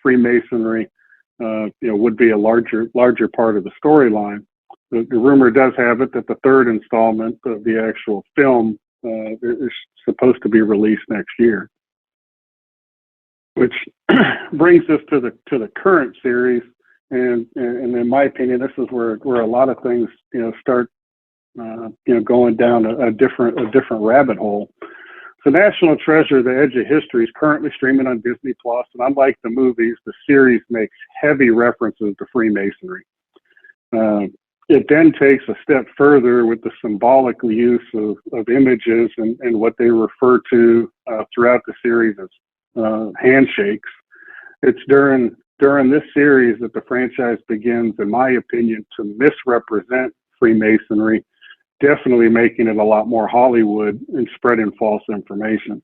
Freemasonry, would be a larger part of the storyline. The rumor does have it that the 3rd installment of the actual film is supposed to be released next year, which brings us to the current series. And in my opinion, this is where a lot of things start going down a different rabbit hole. So National Treasure: The Edge of History is currently streaming on Disney Plus, and unlike the movies, the series makes heavy references to Freemasonry. It then takes a step further with the symbolic use of images and what they refer to throughout the series as handshakes. It's during this series that the franchise begins, in my opinion, to misrepresent Freemasonry, definitely making it a lot more Hollywood and spreading false information.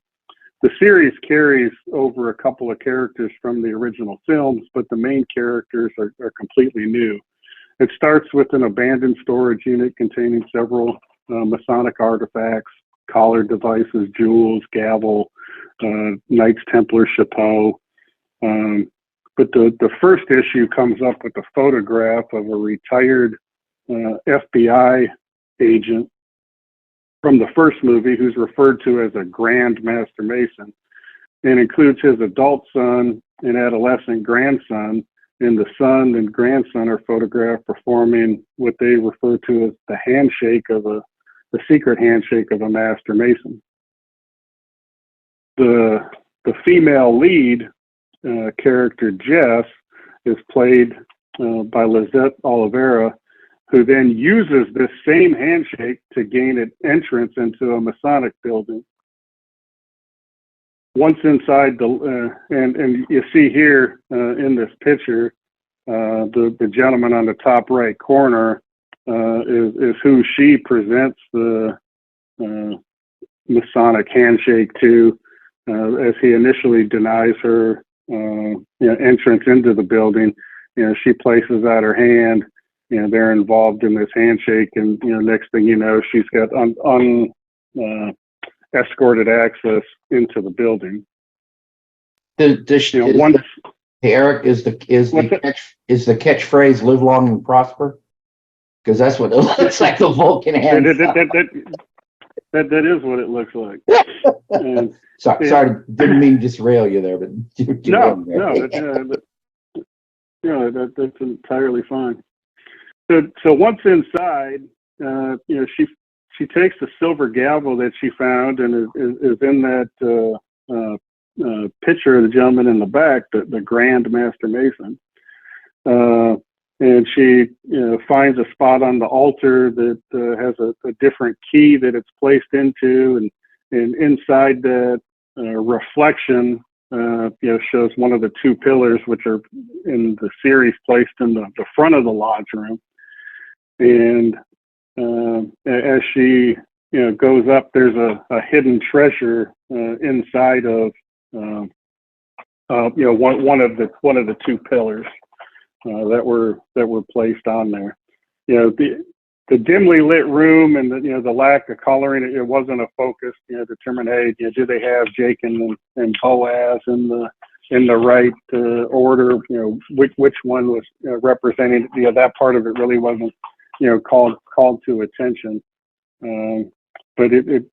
The series carries over a couple of characters from the original films, but the main characters are completely new. It starts with an abandoned storage unit containing several Masonic artifacts. collar devices, jewels, gavel, Knights Templar chapeau. But the first issue comes up with a photograph of a retired FBI agent from the first movie who's referred to as a Grand Master Mason, and includes his adult son and adolescent grandson, and the son and grandson are photographed performing what they refer to as the secret handshake of a Master Mason. The female lead character, Jess, is played by Lizette Oliveira, who then uses this same handshake to gain an entrance into a Masonic building. Once inside and you see here in this picture, the gentleman on the top right corner is who she presents the Masonic handshake to, as he initially denies her entrance into the building. She places out her hand. They're involved in this handshake, and next thing you know, she's got escorted access into the building. Eric, is the catchphrase "live long and prosper"? Because that's what it looks like. The Vulcan hand. That is what it looks like. Sorry, didn't mean to derail you there, but that's entirely fine. So once inside, she takes the silver gavel that she found and is in that picture of the gentleman in the back, the Grand Master Mason, and she finds a spot on the altar that has a different key that it's placed into, and inside that reflection shows one of the two pillars which are in the series placed in the front of the lodge room. And as she goes up, there's a hidden treasure inside of one of the two pillars that were placed on there. The dimly lit room and the lack of coloring, it wasn't a focus. Determine, hey, do they have Jachin and Boaz in the right order? Which one was representing? That part of it really wasn't called to attention. But it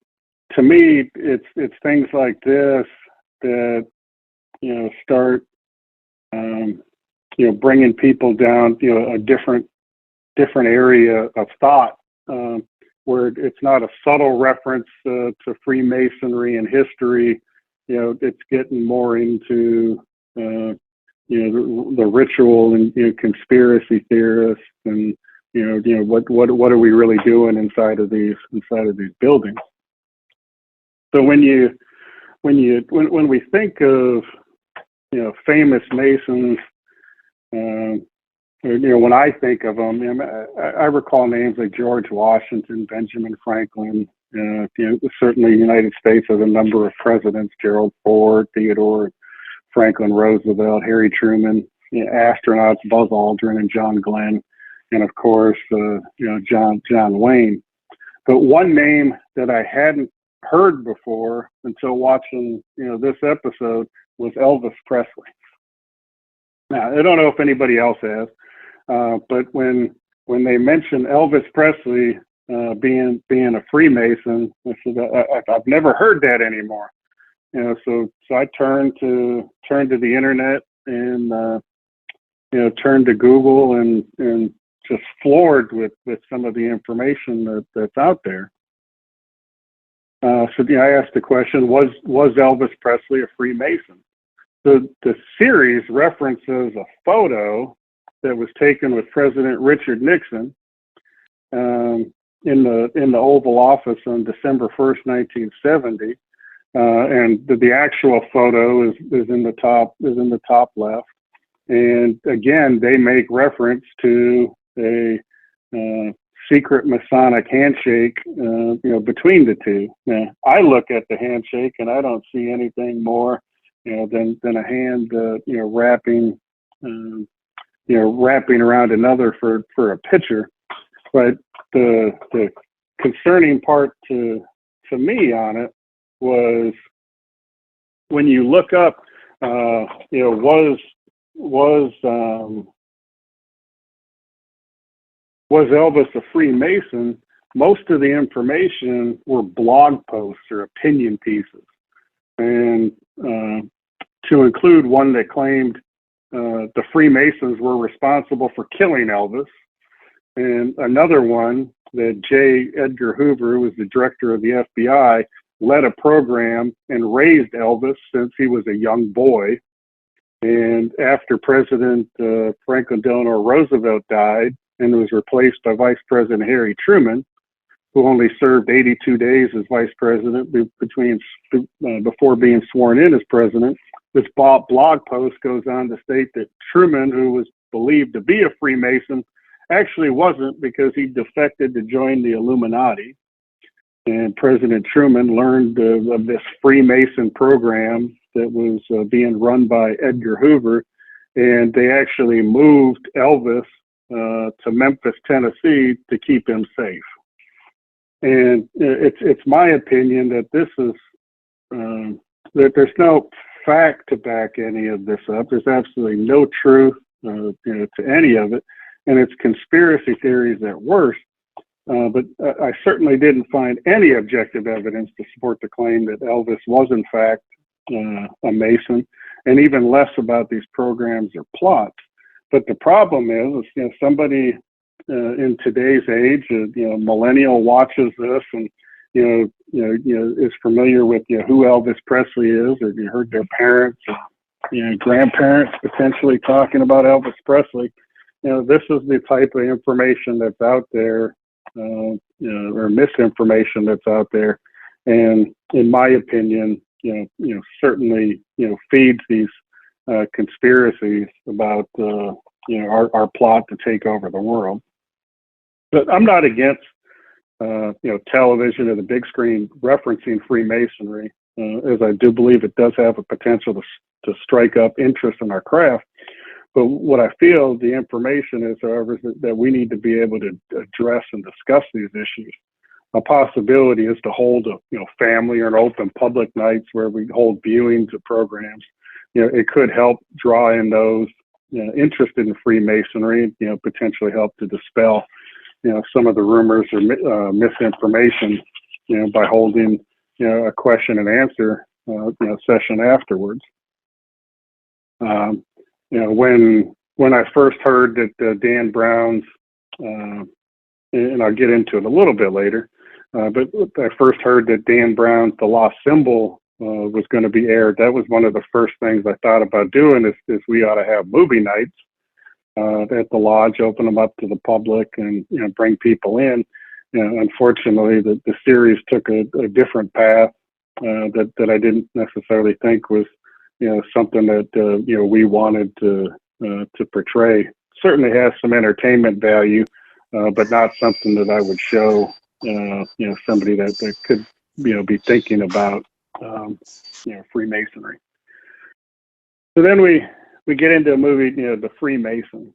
to me, it's things like this that start bringing people down a different area of thought, where it's not a subtle reference to Freemasonry and history. It's getting more into the ritual and conspiracy theorists and what are we really doing inside of these buildings. So when we think of famous Masons, when I think of them, I recall names like George Washington, Benjamin Franklin. Certainly, the United States has a number of presidents: Gerald Ford, Theodore Franklin Roosevelt, Harry Truman, astronauts Buzz Aldrin and John Glenn, and of course, John Wayne. But one name that I hadn't heard before until watching this episode was Elvis Presley. Now, I don't know if anybody else has, but when they mention Elvis Presley being a Freemason, I said, I've never heard that anymore. So I turned to the internet and turned to Google and just floored with some of the information that's out there. So I asked the question: Was Elvis Presley a Freemason? The series references a photo that was taken with President Richard Nixon in the Oval Office on December 1st, 1970, and the actual photo is in the top left. And again, they make reference to a secret Masonic handshake, between the two. Now, I look at the handshake and I don't see anything more, than a hand, wrapping around another for a picture. But the concerning part to to me on it was when you look up, was Elvis a Freemason? Most of the information were blog posts or opinion pieces. And to include one that claimed the Freemasons were responsible for killing Elvis, and another one that J. Edgar Hoover, who was the director of the FBI, led a program and raised Elvis since he was a young boy. And after President Franklin Delano Roosevelt died and was replaced by Vice President Harry Truman, who only served 82 days as vice president before being sworn in as president, this blog post goes on to state that Truman, who was believed to be a Freemason, actually wasn't, because he defected to join the Illuminati. And President Truman learned of this Freemason program that was being run by Edgar Hoover, and they actually moved Elvis to Memphis, Tennessee, to keep him safe. And it's my opinion that this is that there's no fact to back any of this up. There's absolutely no truth to any of it, and it's conspiracy theories at worst. But I certainly didn't find any objective evidence to support the claim that Elvis was in fact a Mason, and even less about these programs or plots. But the problem is somebody in today's age, millennial watches this and is familiar with who Elvis Presley is, or you heard their parents, or, grandparents potentially talking about Elvis Presley. This is the type of information that's out there, or misinformation that's out there, and in my opinion, certainly feeds these conspiracies about our plot to take over the world. But I'm not against television or the big screen referencing Freemasonry, as I do believe it does have a potential to strike up interest in our craft. But what I feel the information is, however, is that we need to be able to address and discuss these issues. A possibility is to hold family or an open public nights where we hold viewings of programs. It could help draw in those interested in Freemasonry, potentially help to dispel some of the rumors or misinformation, by holding a question and answer session afterwards. When I first heard that Dan Brown's, and I'll get into it a little bit later, but I first heard that Dan Brown's The Lost Symbol was going to be aired, that was one of the first things I thought about doing is we ought to have movie nights at the lodge, open them up to the public and bring people in. Unfortunately, the series took a different path that I didn't necessarily think was something that we wanted to portray. Certainly has some entertainment value, but not something that I would show somebody that could be thinking about Freemasonry. So then we get into a movie, The Freemason.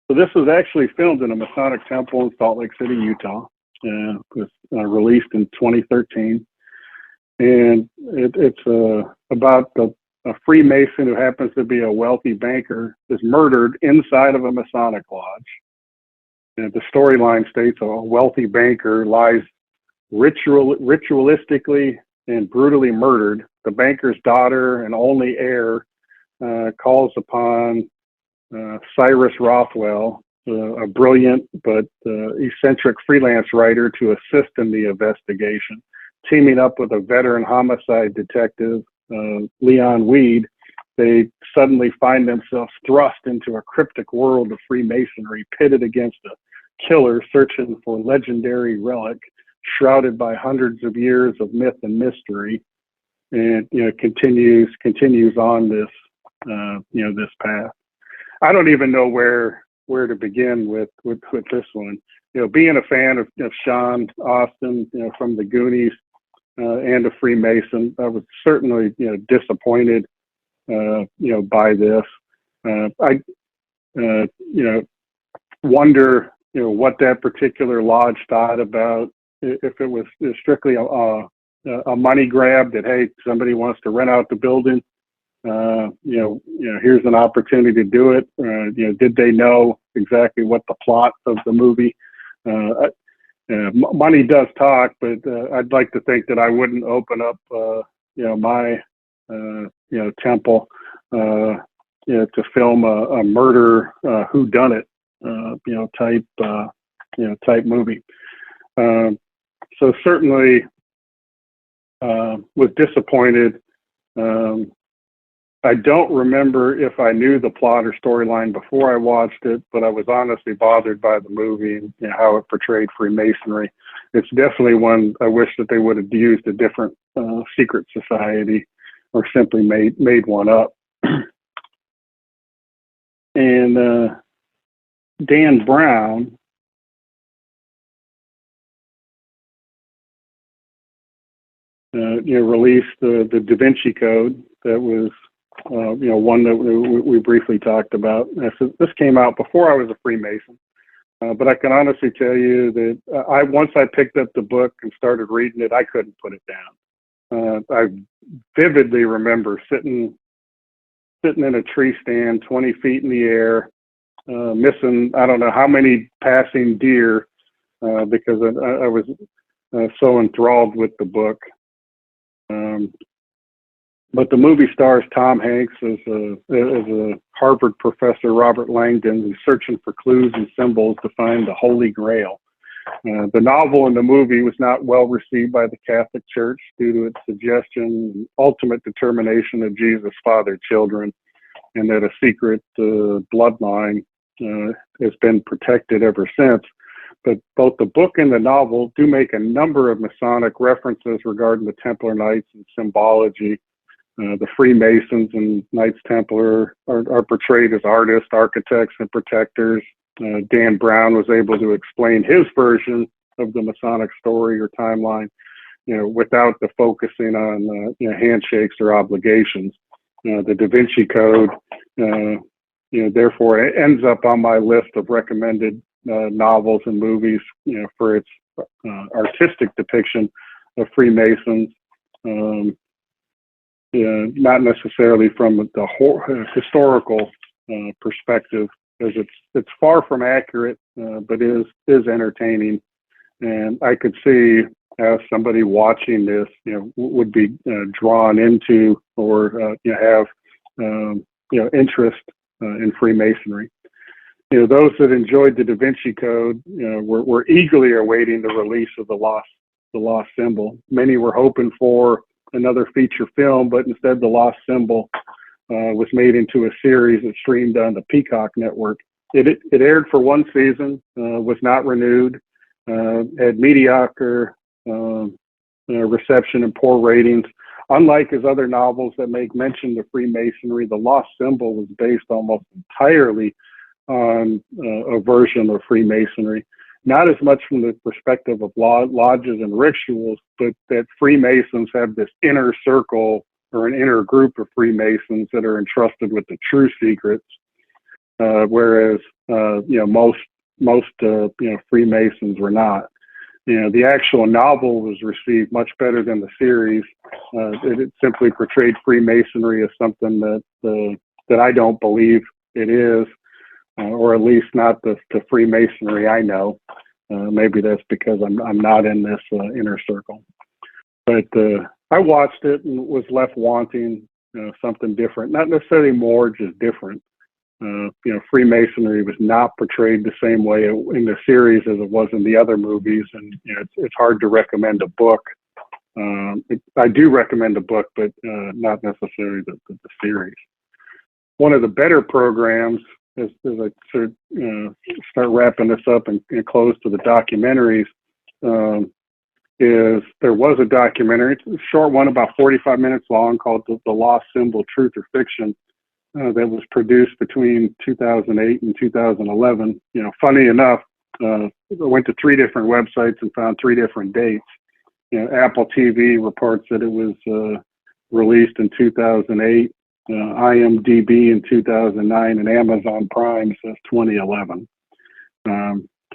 So this was actually filmed in a Masonic temple in Salt Lake City, Utah. It was released in 2013. And it's about a Freemason who happens to be a wealthy banker is murdered inside of a Masonic lodge. And the storyline states a wealthy banker lies ritualistically and brutally murdered. The banker's daughter and only heir calls upon Cyrus Rothwell, a brilliant but eccentric freelance writer, to assist in the investigation. Teaming up with a veteran homicide detective, Leon Weed, they suddenly find themselves thrust into a cryptic world of Freemasonry, pitted against a killer searching for legendary relic, shrouded by hundreds of years of myth and mystery, and continues on this this path. I don't even know where to begin with this one. Being a fan of Sean Austin, from the Goonies, and a Freemason, I was certainly disappointed by this. I wonder what that particular lodge thought about if it was strictly a money grab that, hey, somebody wants to rent out the building, here's an opportunity to do it. Did they know exactly what the plot of the movie? Money does talk, but I'd like to think that I wouldn't open up, my, temple, to film a murder, whodunit, type movie. So certainly was disappointed. I don't remember if I knew the plot or storyline before I watched it, but I was honestly bothered by the movie and how it portrayed Freemasonry. It's definitely one I wish that they would have used a different secret society or simply made one up. And Dan Brown released the Da Vinci Code. That was one that we briefly talked about. This came out before I was a Freemason, but I can honestly tell you that once I picked up the book and started reading it, I couldn't put it down. I vividly remember sitting in a tree stand 20 feet in the air, missing I don't know how many passing deer because I was so enthralled with the book. But the movie stars Tom Hanks as a Harvard professor, Robert Langdon, who's searching for clues and symbols to find the Holy Grail. The novel and the movie was not well received by the Catholic Church due to its suggestion and ultimate determination of Jesus fathered children, and that a secret bloodline has been protected ever since. But both the book and the novel do make a number of Masonic references regarding the Templar Knights and symbology. The Freemasons and Knights Templar are portrayed as artists, architects, and protectors. Dan Brown was able to explain his version of the Masonic story or timeline, without the focusing on handshakes or obligations. The Da Vinci Code, therefore, it ends up on my list of recommended novels and movies, for its artistic depiction of Freemasons. Not necessarily from the historical perspective, as it's far from accurate, but is entertaining. And I could see how somebody watching this, would be drawn into or have interest in Freemasonry. Those that enjoyed the Da Vinci Code, were eagerly awaiting the release of the lost symbol. Many were hoping for another feature film, but instead the Lost Symbol was made into a series that streamed on the Peacock network. It aired for one season, was not renewed, had mediocre reception and poor ratings. Unlike his other novels that make mention of Freemasonry, the Lost Symbol was based almost entirely on a version of Freemasonry. Not as much from the perspective of lodges and rituals, but that Freemasons have this inner circle or an inner group of Freemasons that are entrusted with the true secrets, whereas most Freemasons were not. The actual novel was received much better than the series. It simply portrayed Freemasonry as something that I don't believe it is. Or at least not the Freemasonry I know. Maybe that's because I'm not in this inner circle. But I watched it and was left wanting something different. Not necessarily more, just different. Freemasonry was not portrayed the same way in the series as it was in the other movies, and it's hard to recommend a book. I do recommend a book, but not necessarily the series. One of the better programs, as I start wrapping this up and close to the documentaries, is there was a documentary, it's a short one, about 45 minutes long, called The Lost Symbol, Truth or Fiction, that was produced between 2008 and 2011. Funny enough, I went to 3 different websites and found 3 different dates. Apple TV reports that it was released in 2008. IMDb in 2009, and Amazon Prime says 2011.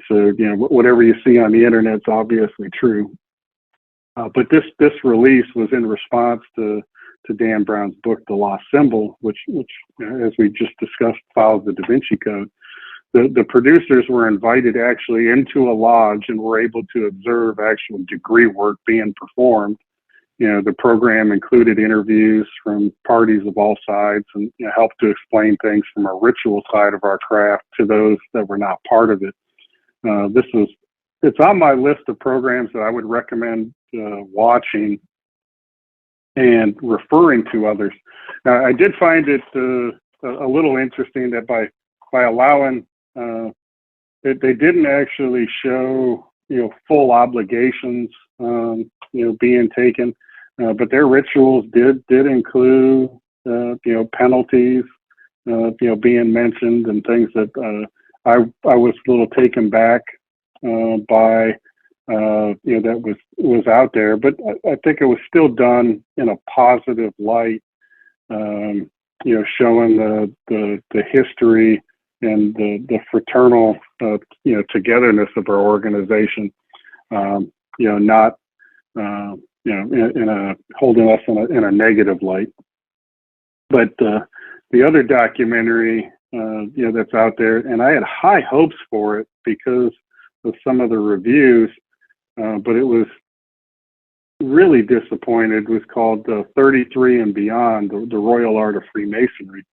So, whatever you see on the internet is obviously true. But this release was in response to Dan Brown's book, The Lost Symbol, which as we just discussed, follows the Da Vinci Code. The producers were invited actually into a lodge and were able to observe actual degree work being performed. The program included interviews from parties of all sides and helped to explain things from a ritual side of our craft to those that were not part of it. It's on my list of programs that I would recommend watching and referring to others. I did find it a little interesting that by allowing they didn't actually show full obligations being taken, but their rituals did include penalties being mentioned and things that I was a little taken back by that was out there, but I think it was still done in a positive light, showing the history and the fraternal togetherness of our organization, not in a holding us in a negative light. But the other documentary that's out there, and I had high hopes for it because of some of the reviews, but it was really disappointed, was called 33 and Beyond, the Royal Art of Freemasonry.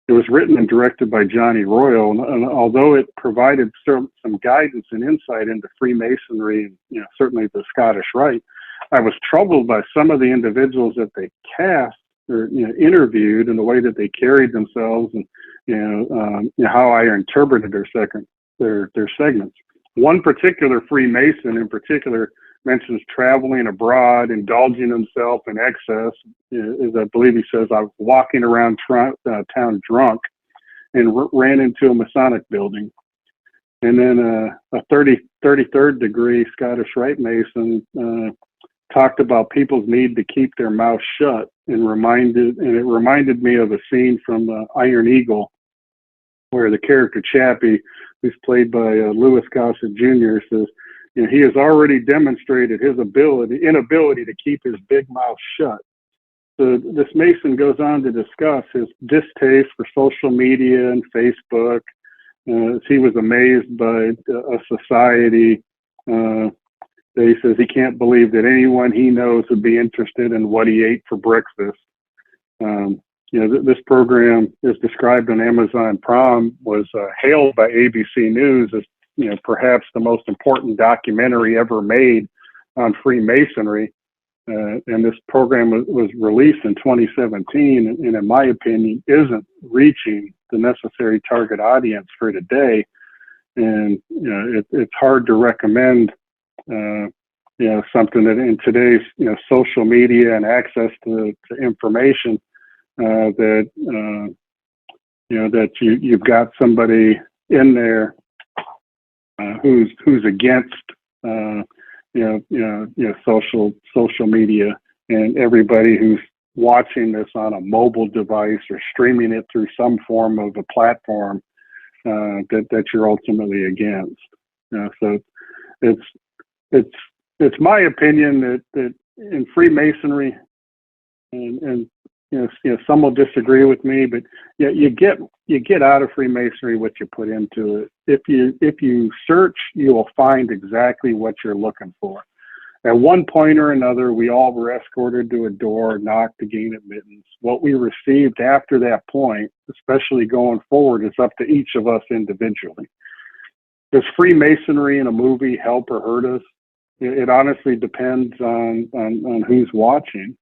It was written and directed by Johnny Royal, and although it provided some guidance and insight into Freemasonry, and certainly the Scottish Rite, I was troubled by some of the individuals that they cast or interviewed and the way that they carried themselves, and how I interpreted their segments. One particular Freemason in particular mentions traveling abroad, indulging himself in excess. As I believe he says, I was walking around town drunk and ran into a Masonic building. And then a 33rd degree Scottish Rite Mason talked about people's need to keep their mouth shut, and it reminded me of a scene from Iron Eagle, where the character Chappie, who's played by Louis Gossett Jr., says, he has already demonstrated his inability to keep his big mouth shut. So this Mason goes on to discuss his distaste for social media and Facebook. He was amazed by a society that he says he can't believe that anyone he knows would be interested in what he ate for breakfast. This program is described on Amazon Prime, was hailed by ABC News as perhaps the most important documentary ever made on Freemasonry. And this program was released in 2017, and in my opinion, isn't reaching the necessary target audience for today. And it's hard to recommend something that in today's social media and access to information that you've got somebody in there who's against social media, and everybody who's watching this on a mobile device or streaming it through some form of a platform that you're ultimately against. So it's my opinion that in Freemasonry, and some will disagree with me, but you get out of Freemasonry what you put into it. If you search, you will find exactly what you're looking for. At one point or another, we all were escorted to a door, knocked to gain admittance. What we received after that point, especially going forward, is up to each of us individually. Does Freemasonry in a movie help or hurt us? It honestly depends on who's watching.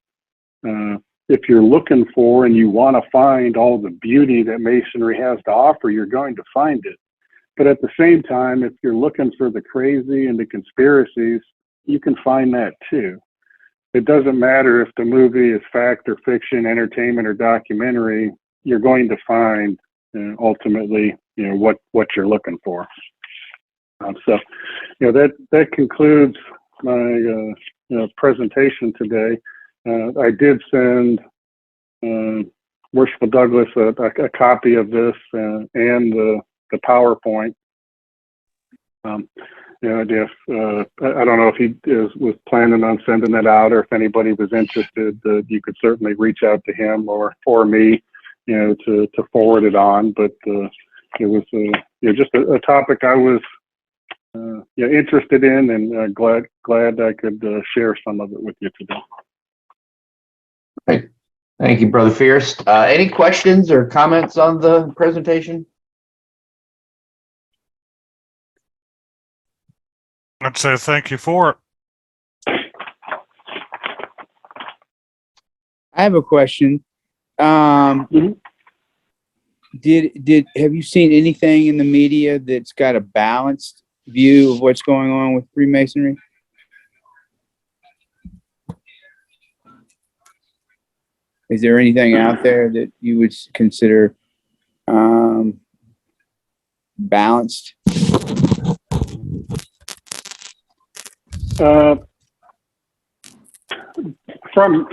If you're looking for and you want to find all the beauty that Masonry has to offer, you're going to find it. But at the same time, if you're looking for the crazy and the conspiracies, you can find that too. It doesn't matter if the movie is fact or fiction, entertainment or documentary, you're going to find ultimately what you're looking for. So that concludes my presentation today. I did send Worshipful Douglas a copy of this and the PowerPoint. If I don't know if he was planning on sending that out, or if anybody was interested, you could certainly reach out to him or me, to forward it on. But it was just a topic I was interested in, and glad I could share some of it with you today. Right. Thank you, Brother Fierst. Any questions or comments on the presentation? I'd say thank you for it. I have a question. Have you seen anything in the media that's got a balanced view of what's going on with Freemasonry? Is there anything out there that you would consider balanced?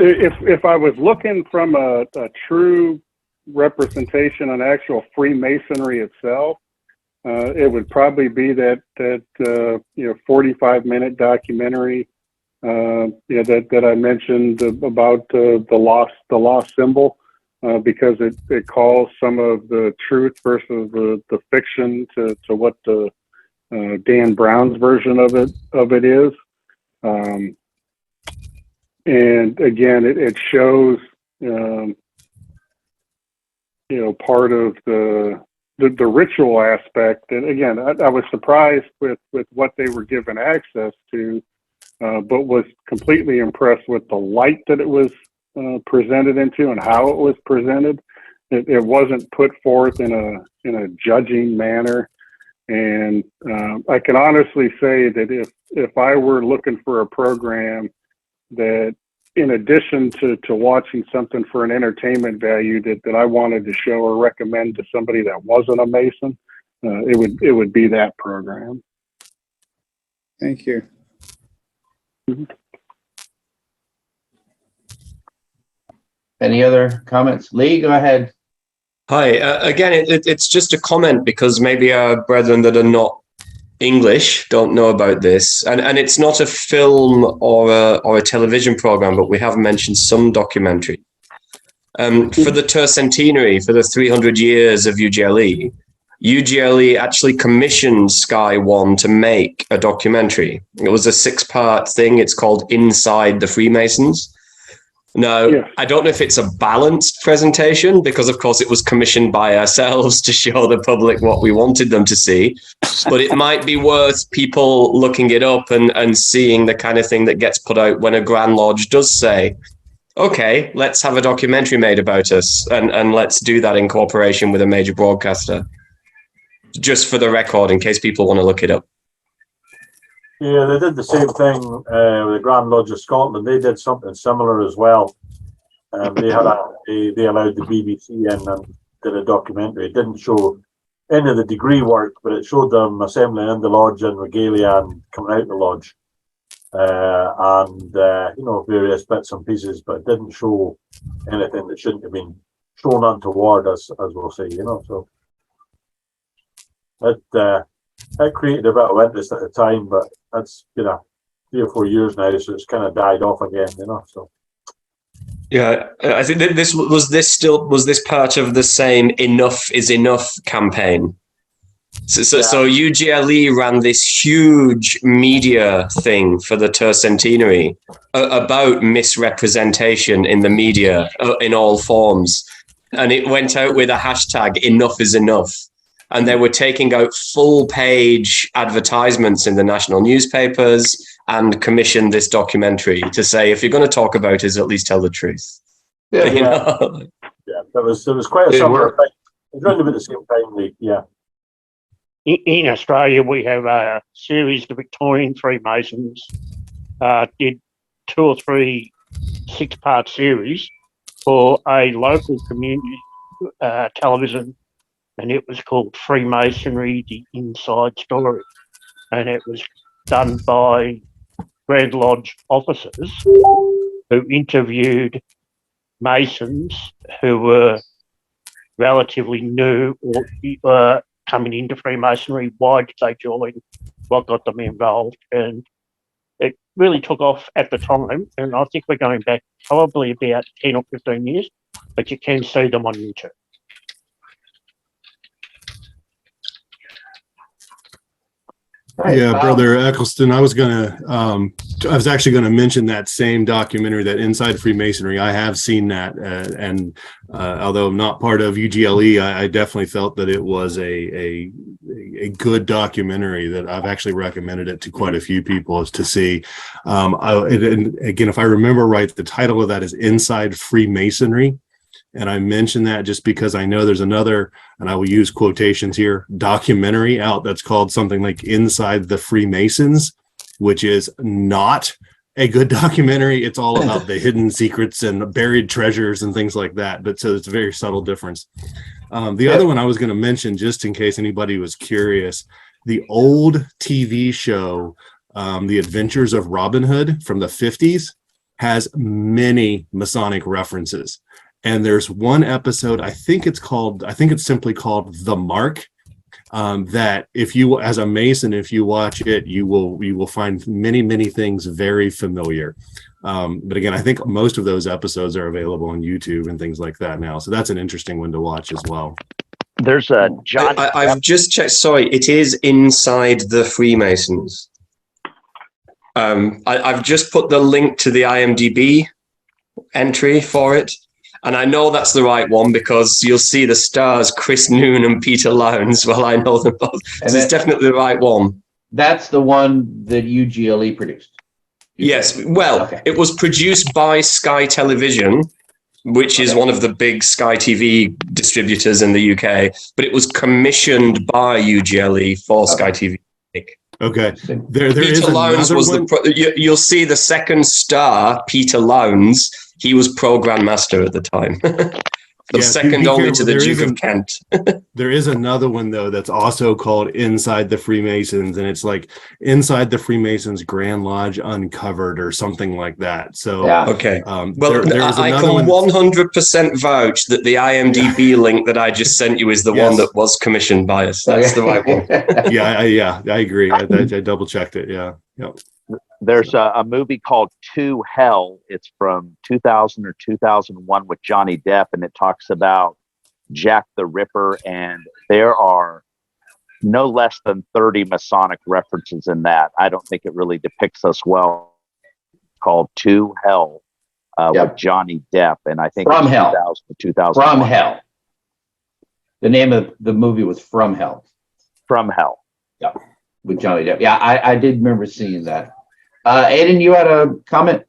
If I was looking from a true representation on actual Freemasonry itself, it would probably be that 45-minute documentary that I mentioned about the lost symbol, because it calls some of the truth versus the fiction to what the Dan Brown's version of it is. And again, it shows, part of the ritual aspect. And again, I was surprised with what they were given access to, but was completely impressed with the light that it was presented into and how it was presented. It wasn't put forth in a judging manner. And I can honestly say that if I were looking for a program that, in addition to watching something for an entertainment value that I wanted to show or recommend to somebody that wasn't a Mason, it would be that program. Thank you. Any other comments? Lee, go ahead. Hi. Again, it's just a comment because maybe our brethren that are not English don't know about this, and it's not a film or a television program, but we have mentioned some documentary. For the tercentenary, for the 300 years of UGLE, UGLE actually commissioned Sky One to make a documentary. It was a 6-part thing. It's called Inside the Freemasons. Now, yeah. I don't know if it's a balanced presentation because, of course, it was commissioned by ourselves to show the public what we wanted them to see. But it might be worth people looking it up and seeing the kind of thing that gets put out when a Grand Lodge does say, okay, let's have a documentary made about us and let's do that in cooperation with a major broadcaster. Just for the record, in case people want to look it up. Yeah, they did the same thing with the Grand Lodge of Scotland. They did something similar as well. They allowed the BBC in and did a documentary. It didn't show any of the degree work, but it showed them assembling in the lodge and regalia and coming out the lodge, and various bits and pieces. But it didn't show anything that shouldn't have been shown untoward, as we'll say. So that created a bit of interest at the time, but that's 3 or 4 years now, so it's kind of died off again. So yeah, I think that was this part of the same "Enough is Enough" campaign. So UGLE ran this huge media thing for the tercentenary about misrepresentation in the media in all forms, and it went out with a hashtag "Enough is Enough." And they were taking out full-page advertisements in the national newspapers and commissioned this documentary to say, if you're going to talk about it, at least tell the truth. Yeah, there was quite a similar thing. It was around about the same time, yeah. In Australia, we have a series, the Victorian Freemasons did 2 or 3 6-part series for a local community television. And it was called Freemasonry, The Inside Story. And it was done by Grand Lodge officers who interviewed Masons who were relatively new or coming into Freemasonry, why did they join, what got them involved, and it really took off at the time. And I think we're going back probably about 10 or 15 years, but you can see them on YouTube. Right. Yeah, Brother Eccleston, I was actually gonna mention that same documentary, that Inside Freemasonry. I have seen that, and although I'm not part of UGLE, I definitely felt that it was a good documentary that I've actually recommended it to quite a few people to see. And again, if I remember right, the title of that is Inside Freemasonry. And I mention that just because I know there's another, and I will use quotations here, documentary out that's called something like Inside the Freemasons, which is not a good documentary. It's all about the hidden secrets and buried treasures and things like that. But so it's a very subtle difference. The other one I was going to mention, just in case anybody was curious, the old TV show, The Adventures of Robin Hood from the 50s, has many Masonic references. And there's one episode, I think it's simply called The Mark, that if you, as a Mason, if you watch it, you will find many things very familiar. But again, I think most of those episodes are available on YouTube and things like that now. So that's an interesting one to watch as well. There's a John. I've just checked. Sorry, it is Inside the Freemasons. I've just put the link to the IMDb entry for it. And I know that's the right one because you'll see the stars, Chris Noon and Peter Lowndes. Well, I know them both. So it's definitely the right one. That's the one that UGLE produced. Yes. Well, It was produced by Sky Television, which is one of the big Sky TV distributors in the UK. But it was commissioned by UGLE for Sky TV. Okay. There Peter is Lowndes was one. you'll see the second star, Peter Lowndes. He was Pro Grandmaster at the time. Second only to the Duke of Kent. There is another one, though, that's also called Inside the Freemasons, and it's like Inside the Freemasons Grand Lodge Uncovered or something like that. So, okay. I can 100% vouch that the IMDb link that I just sent you is the one that was commissioned by us. That's the right one. I agree. I double checked it. Yeah. Yep. There's a movie called To Hell. It's from 2000 or 2001 with Johnny Depp, and it talks about Jack the Ripper. And there are no less than 30 Masonic references in that. I don't think it really depicts us well. Called To Hell with Johnny Depp, and I think From Hell. 2000 to 2001. From Hell. The name of the movie was From Hell. From Hell. Yeah, with Johnny Depp. Yeah, I did remember seeing that. Aidan, you had a comment?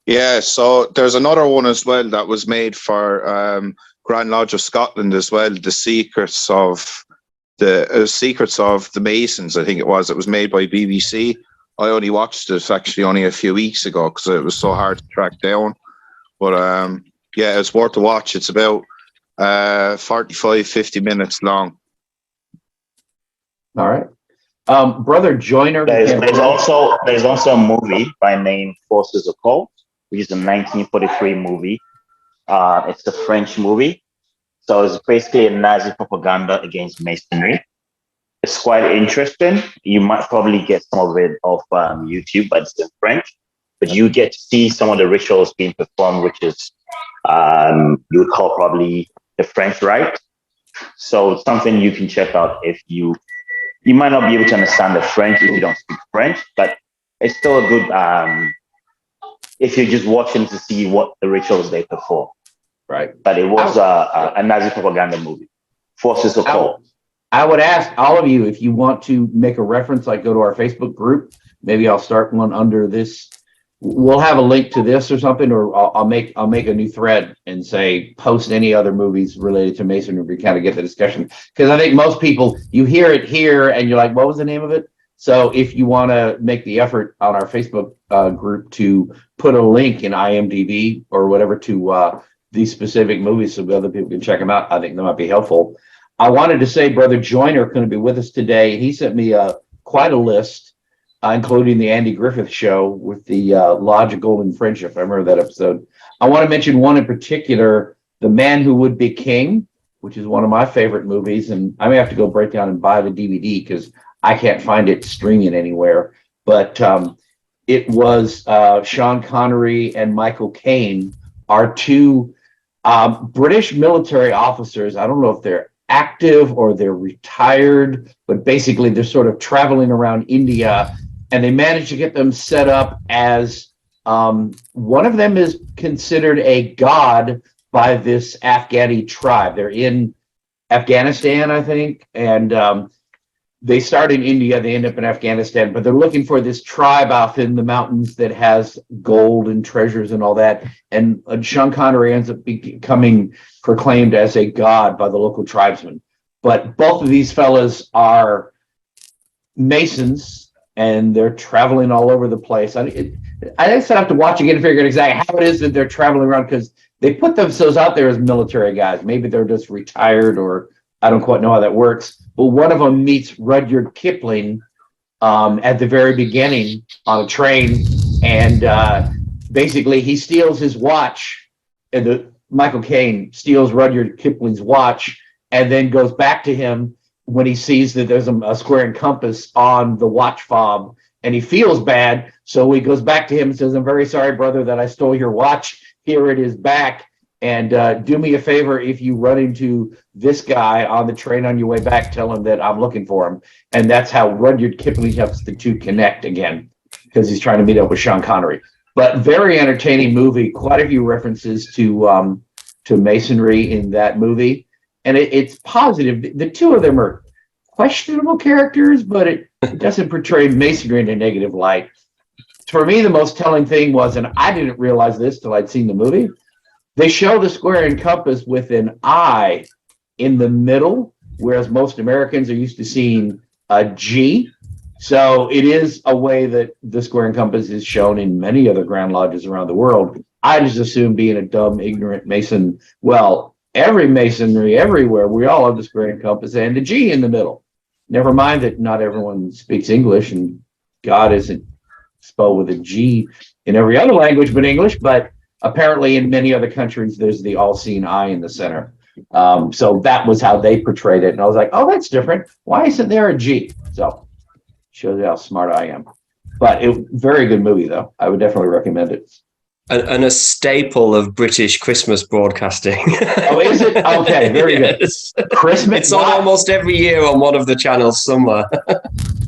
Yeah, so there's another one as well that was made for Grand Lodge of Scotland as well. The Secrets of the Masons, I think it was. It was made by BBC. I only watched it actually only a few weeks ago because it was so hard to track down. But yeah, it's worth a watch. It's about 45-50 minutes long. All right. Brother Joyner. There's also a movie by name Forces Occult, which is a 1943 movie. It's a French movie. So it's basically a Nazi propaganda against Masonry. It's quite interesting. You might probably get some of it off YouTube, but it's in French. But you get to see some of the rituals being performed, which is you would call probably the French Rite. So it's something you can check out if you might not be able to understand the French if you don't speak French, but it's still a good if you're just watching to see what the rituals they perform. Right. But it was a Nazi propaganda movie. Forces Occult. I would ask all of you if you want to make a reference, like go to our Facebook group. Maybe I'll start one under this. We'll have a link to this or something, or I'll make a new thread and say post any other movies related to Masonry. We kind of get the discussion, because I think most people, you hear it here and you're like, what was the name of it? So if you want to make the effort on our Facebook group to put a link in IMDb or whatever to these specific movies so other people can check them out, I think that might be helpful. I wanted to say Brother Joyner going to be with us today. He sent me quite a list, including the Andy Griffith show with the Lodge of Golden Friendship. I remember that episode. I want to mention one in particular, The Man Who Would Be King which is one of my favorite movies, and I may have to go break down and buy the DVD because I can't find it streaming anywhere. But it was Sean Connery and Michael Caine are two British military officers. I don't know if they're active or they're retired, but basically they're sort of traveling around India, and they managed to get them set up as one of them is considered a god by this Afghani tribe. They're in Afghanistan, I think, and they start in India, they end up in Afghanistan, but they're looking for this tribe out in the mountains that has gold and treasures and all that. And Sean Connery ends up becoming proclaimed as a god by the local tribesmen. But both of these fellas are Masons, and they're traveling all over the place. I just have to watch again to figure out exactly how it is that they're traveling around, because they put themselves out there as military guys. Maybe they're just retired, or I don't quite know how that works. But one of them meets Rudyard Kipling at the very beginning on a train, and basically he steals his watch, and Michael Caine steals Rudyard Kipling's watch, and then goes back to him when he sees that there's a square and compass on the watch fob, and he feels bad. So he goes back to him and says, "I'm very sorry, brother, that I stole your watch. Here it is back. And do me a favor, if you run into this guy on the train on your way back, tell him that I'm looking for him." And that's how Rudyard Kipling helps the two connect again, because he's trying to meet up with Sean Connery. But very entertaining movie. Quite a few references to Masonry in that movie, and it's positive. The two of them are questionable characters, but it doesn't portray Masonry in a negative light. For me, the most telling thing was, and I didn't realize this till I'd seen the movie, they show the square and compass with an I in the middle, whereas most Americans are used to seeing a G. So it is a way that the square and compass is shown in many other Grand Lodges around the world. I just assume, being a dumb, ignorant Mason, well, every Masonry everywhere, we all have the square and compass and the G in the middle. Never mind that not everyone speaks English, and God isn't spelled with a G in every other language but English, but apparently in many other countries, there's the all-seeing eye in the center. So that was how they portrayed it. And I was like, oh, that's different. Why isn't there a G? So shows you how smart I am. But very good movie, though. I would definitely recommend it. And a staple of British Christmas broadcasting. Oh, is it? Okay, very good. Yes. Christmas? It's on almost every year on one of the channels somewhere.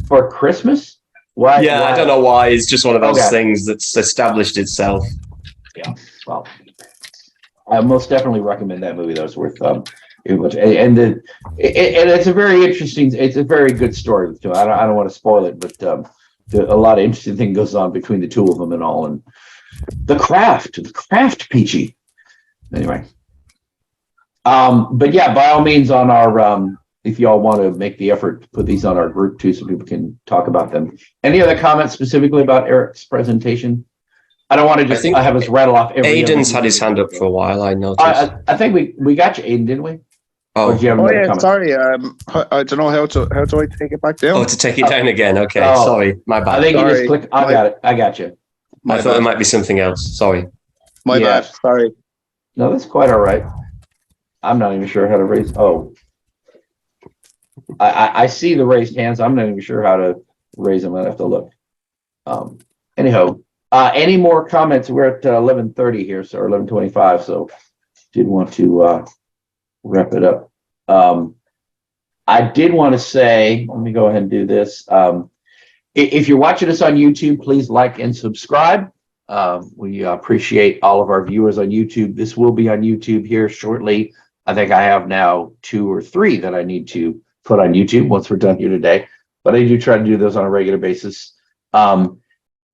For Christmas? Why? Yeah, why? I don't know why. It's just one of those things that's established itself. Yeah, well, I most definitely recommend that movie. Though it's worth and it's a very interesting. It's a very good story too. I don't want to spoil it, but a lot of interesting thing goes on between the two of them and all, and the craft peachy. Anyway, but yeah, by all means, on our if y'all want to make the effort to put these on our group too, so people can talk about them. Any other comments specifically about Eric's presentation? I don't want to just have us rattle off every. Aiden's had his hand up for a while, I noticed. I think we got you, Aiden, didn't we? Oh, yeah, comment? Sorry. I don't know how do I take it back down? Oh, to take it down again. Okay, sorry, my bad. I think you just click. I got you. I thought it might be something else. Sorry. My bad. Sorry. No, that's quite all right. I'm not even sure how to raise. Oh, I see the raised hands. I'm not even sure how to raise them. I have to look. Anyhow. Any more comments? We're at 11:30 here, so 11:25. So, did want to wrap it up. I did want to say, let me go ahead and do this. If you're watching us on YouTube, please like and subscribe. We appreciate all of our viewers on YouTube. This will be on YouTube here shortly. I think I have now 2 or 3 that I need to put on YouTube once we're done here today. But I do try to do those on a regular basis.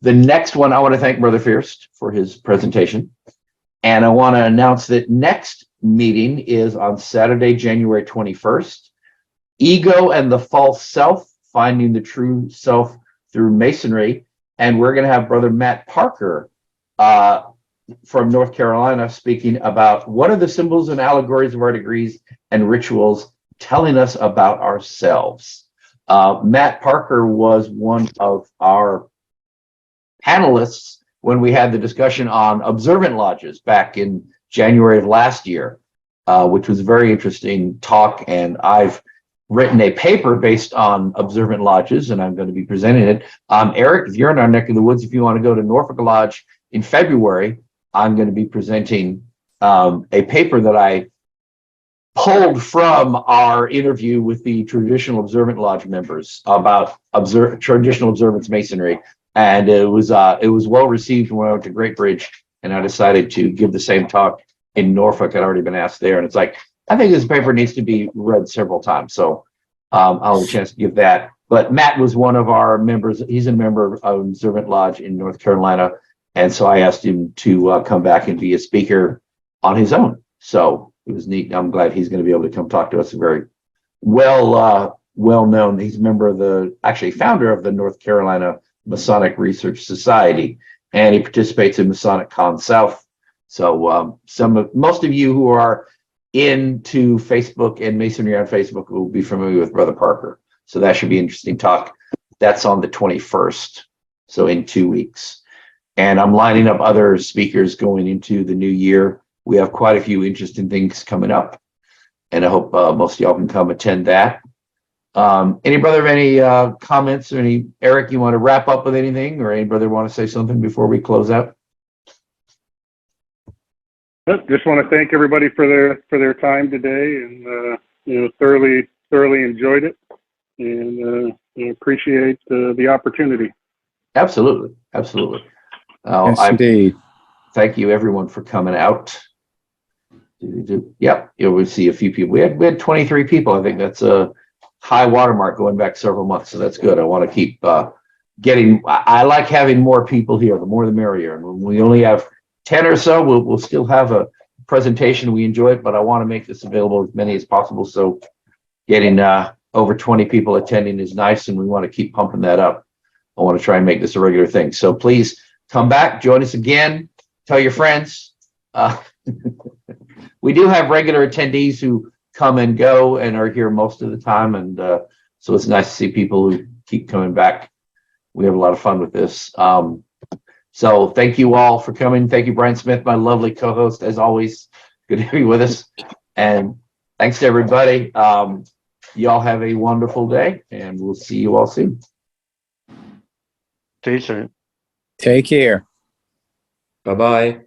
The next one, I want to thank Brother Fierst for his presentation. And I want to announce that next meeting is on Saturday, January 21st. Ego and the False Self, Finding the True Self Through Masonry. And we're going to have Brother Matt Parker from North Carolina speaking about what are the symbols and allegories of our degrees and rituals telling us about ourselves. Matt Parker was one of our panelists when we had the discussion on observant lodges back in January of last year. which was a very interesting talk. And I've written a paper based on observant lodges, and I'm going to be presenting it. Eric, if you're in our neck of the woods, if you want to go to Norfolk Lodge in February, I'm going to be presenting a paper that I pulled from our interview with the traditional observant lodge members about traditional observance masonry, and it was well received when I went to Great Bridge, and I decided to give the same talk in Norfolk. I'd already been asked there, and it's like, I think this paper needs to be read several times, so I'll have a chance to give that. But Matt was one of our members. He's a member of Observant Lodge in North Carolina, and so I asked him to come back and be a speaker on his own. So it was neat. I'm glad he's going to be able to come talk to us. Very well known. He's a member of actually founder of the North Carolina Masonic Research Society, and he participates in Masonic Con South. So most of you who are into Facebook and Masonry on Facebook will be familiar with Brother Parker. So that should be an interesting talk. That's on the 21st, so in 2 weeks. And I'm lining up other speakers going into the new year. We have quite a few interesting things coming up, and I hope most of y'all can come attend that. Any brother have any comments, or Eric, you want to wrap up with anything, or any brother want to say something before we close out? Just want to thank everybody for their time today, and thoroughly enjoyed it, and appreciate the opportunity. Absolutely. Yes, indeed. Thank you everyone for coming out. Yep, we'll see a few people. We had 23 people. I think that's a high watermark going back several months, so that's good. I want to keep getting. I like having more people here. The more the merrier. And when we only have 10 or so, we'll still have a presentation. We enjoy it, but I want to make this available as many as possible. So getting over 20 people attending is nice, and we want to keep pumping that up. I want to try and make this a regular thing. So please come back, join us again, tell your friends. We do have regular attendees who come and go and are here most of the time, and so it's nice to see people who keep coming back. We have a lot of fun with this. So thank you all for coming. Thank you, Brian Smith, my lovely co-host, as always. Good to be with us. And thanks to everybody. Y'all have a wonderful day, and we'll see you all soon. See you soon. Take care. Bye-bye.